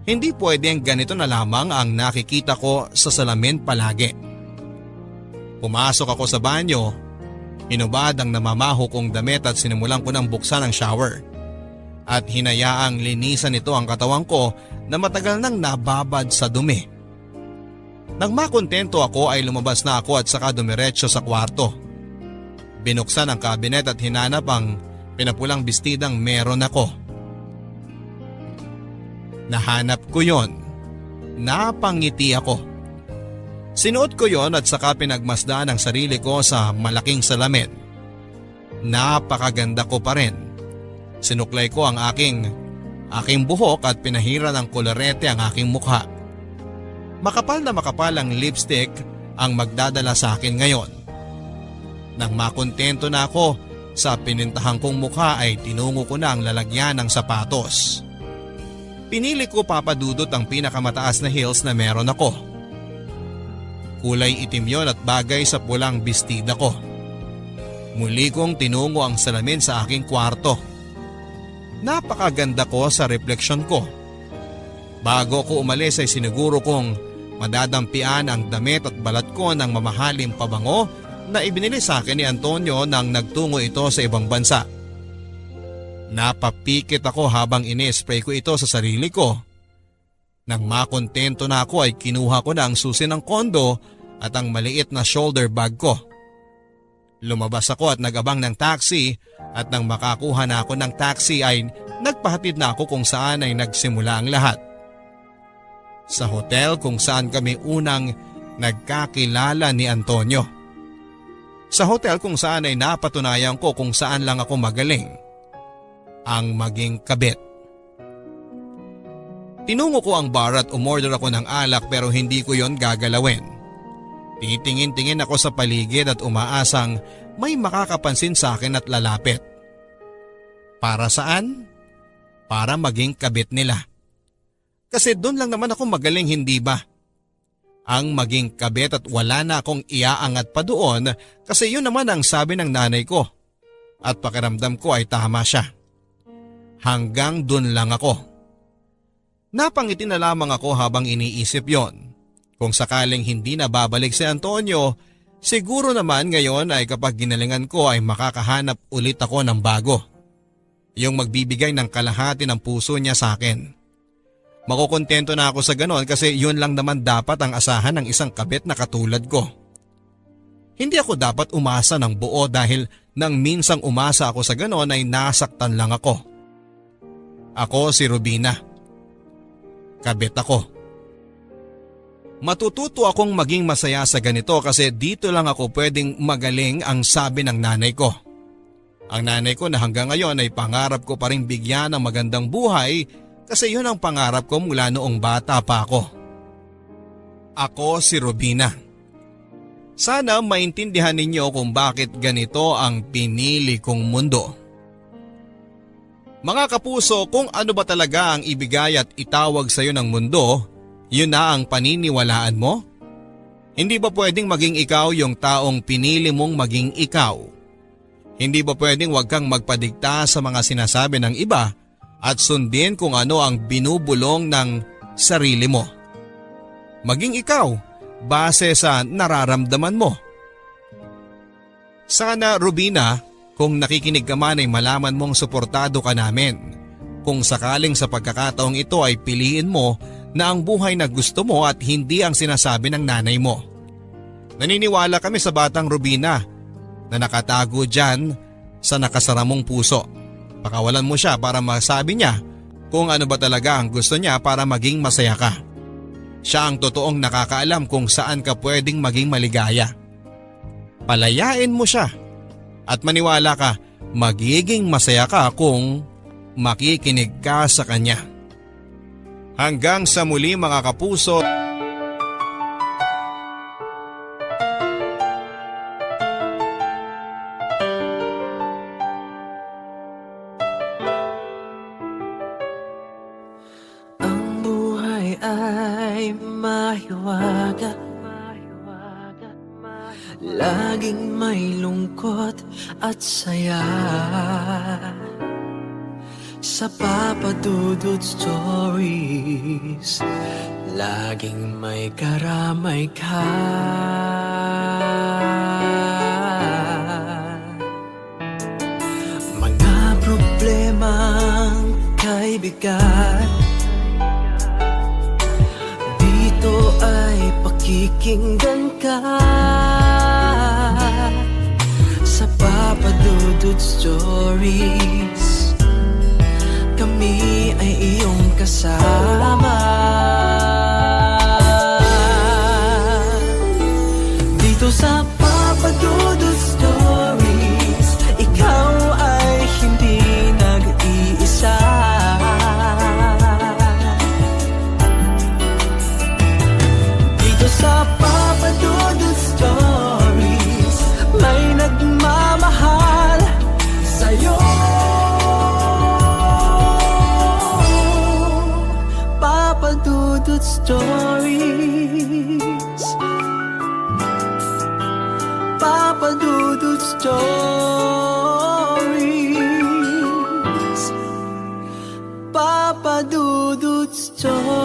Hindi pwedeng ganito na lamang ang nakikita ko sa salamin palagi. Pumasok ako sa banyo, hinubad ang namamaho kong damit at sinimulan ko ng buksan ang shower. At hinayaang linisan nito ang katawan ko na matagal nang nababad sa dumi. Nang makontento ako ay lumabas na ako at saka dumiretso sa kwarto. Binuksan ang kabinet at hinanap ang pinapulang bestidang meron ako. Nahanap ko yon. Napangiti ako. Sinuot ko yon at saka pinagmasdan ang sarili ko sa malaking salamin. Napakaganda ko pa rin. Sinuklay ko ang aking buhok at pinahira ng kolorete ang aking mukha. Makapal na makapal ang lipstick ang magdadala sa akin ngayon. Nang makontento na ako sa pinintahan kong mukha ay tinungo ko na ang lalagyan ng sapatos. Pinili ko papadudot ang pinakamataas na heels na meron ako. Kulay itim yon at bagay sa pulang bestida ko. Muli kong tinungo ang salamin sa aking kwarto. Napakaganda ko sa refleksyon ko. Bago ko umalis ay siniguro kong madadampian ang damit at balat ko ng mamahaling pabango na ibinili sa akin ni Antonio nang nagtungo ito sa ibang bansa. Napapikit ako habang ini-spray ko ito sa sarili ko. Nang makontento na ako ay kinuha ko na ang susi ng kondo at ang maliit na shoulder bag ko. Lumabas ako at nag-abang ng taxi at nang makakuha na ako ng taxi ay nagpahatid na ako kung saan ay nagsimula ang lahat. Sa hotel kung saan kami unang nagkakilala ni Antonio. Sa hotel kung saan ay napatunayan ko kung saan lang ako magaling. Ang maging kabit. Tinungo ko ang bar at umorder ako ng alak pero hindi ko yon gagalawin. Titingin-tingin ako sa paligid at umaasang may makakapansin sa akin at lalapit. Para saan? Para maging kabit nila. Kasi doon lang naman ako magaling, hindi ba? Ang maging kabit at wala na akong iaangat pa doon kasi yun naman ang sabi ng nanay ko. At pakiramdam ko ay tama siya. Hanggang doon lang ako. Napangiti na lamang ako habang iniisip yon. Kung sakaling hindi na babalik si Antonio, siguro naman ngayon ay kapag ginalingan ko ay makakahanap ulit ako ng bago. Yung magbibigay ng kalahati ng puso niya sa akin. Makukontento na ako sa ganon kasi yun lang naman dapat ang asahan ng isang kabit na katulad ko. Hindi ako dapat umasa ng buo dahil nang minsang umasa ako sa ganon ay nasaktan lang ako. Ako si Rubina. Kabit ako. Matututo akong maging masaya sa ganito kasi dito lang ako pwedeng magaling ang sabi ng nanay ko. Ang nanay ko na hanggang ngayon ay pangarap ko pa rin bigyan ng magandang buhay kasi yun ang pangarap ko mula noong bata pa ako. Ako si Rubina. Sana maintindihan ninyo kung bakit ganito ang pinili kong mundo. Mga kapuso, kung ano ba talaga ang ibigay at itawag sa iyo ng mundo, yun na ang paniniwalaan mo? Hindi ba pwedeng maging ikaw yung taong pinili mong maging ikaw? Hindi ba pwedeng wag kang magpadikta sa mga sinasabi ng iba at sundin kung ano ang binubulong ng sarili mo? Maging ikaw, base sa nararamdaman mo. Sana, Rubina, kung nakikinig ka man ay malaman mong suportado ka namin. Kung sakaling sa pagkakataong ito ay piliin mo na ang buhay na gusto mo at hindi ang sinasabi ng nanay mo. Naniniwala kami sa batang Rubina na nakatago dyan sa nakasara mong puso. Pakawalan mo siya para masabi niya kung ano ba talaga ang gusto niya para maging masaya ka. Siya ang totoong nakakaalam kung saan ka pwedeng maging maligaya. Palayain mo siya at maniwala ka, magiging masaya ka kung makikinig ka sa kanya. Hanggang sa muli mga kapuso. Ang buhay ay mahiwaga, laging may lungkot at saya. Sa Papa Dudut Stories, laging may karamay ka. Mga problemang kaibigan, dito ay pakikinggan ka. Sa Papa Dudut Stories, kami ay iyong kasama. Dito sa Papa Dudut Stories, ikaw ay hindi nag-iisa. Dito sa Papa Dudut Stories, may nagmamahal sa'yo. Papa Dudut Stories, Papa Dudut Stories, Papa Dudut Stories.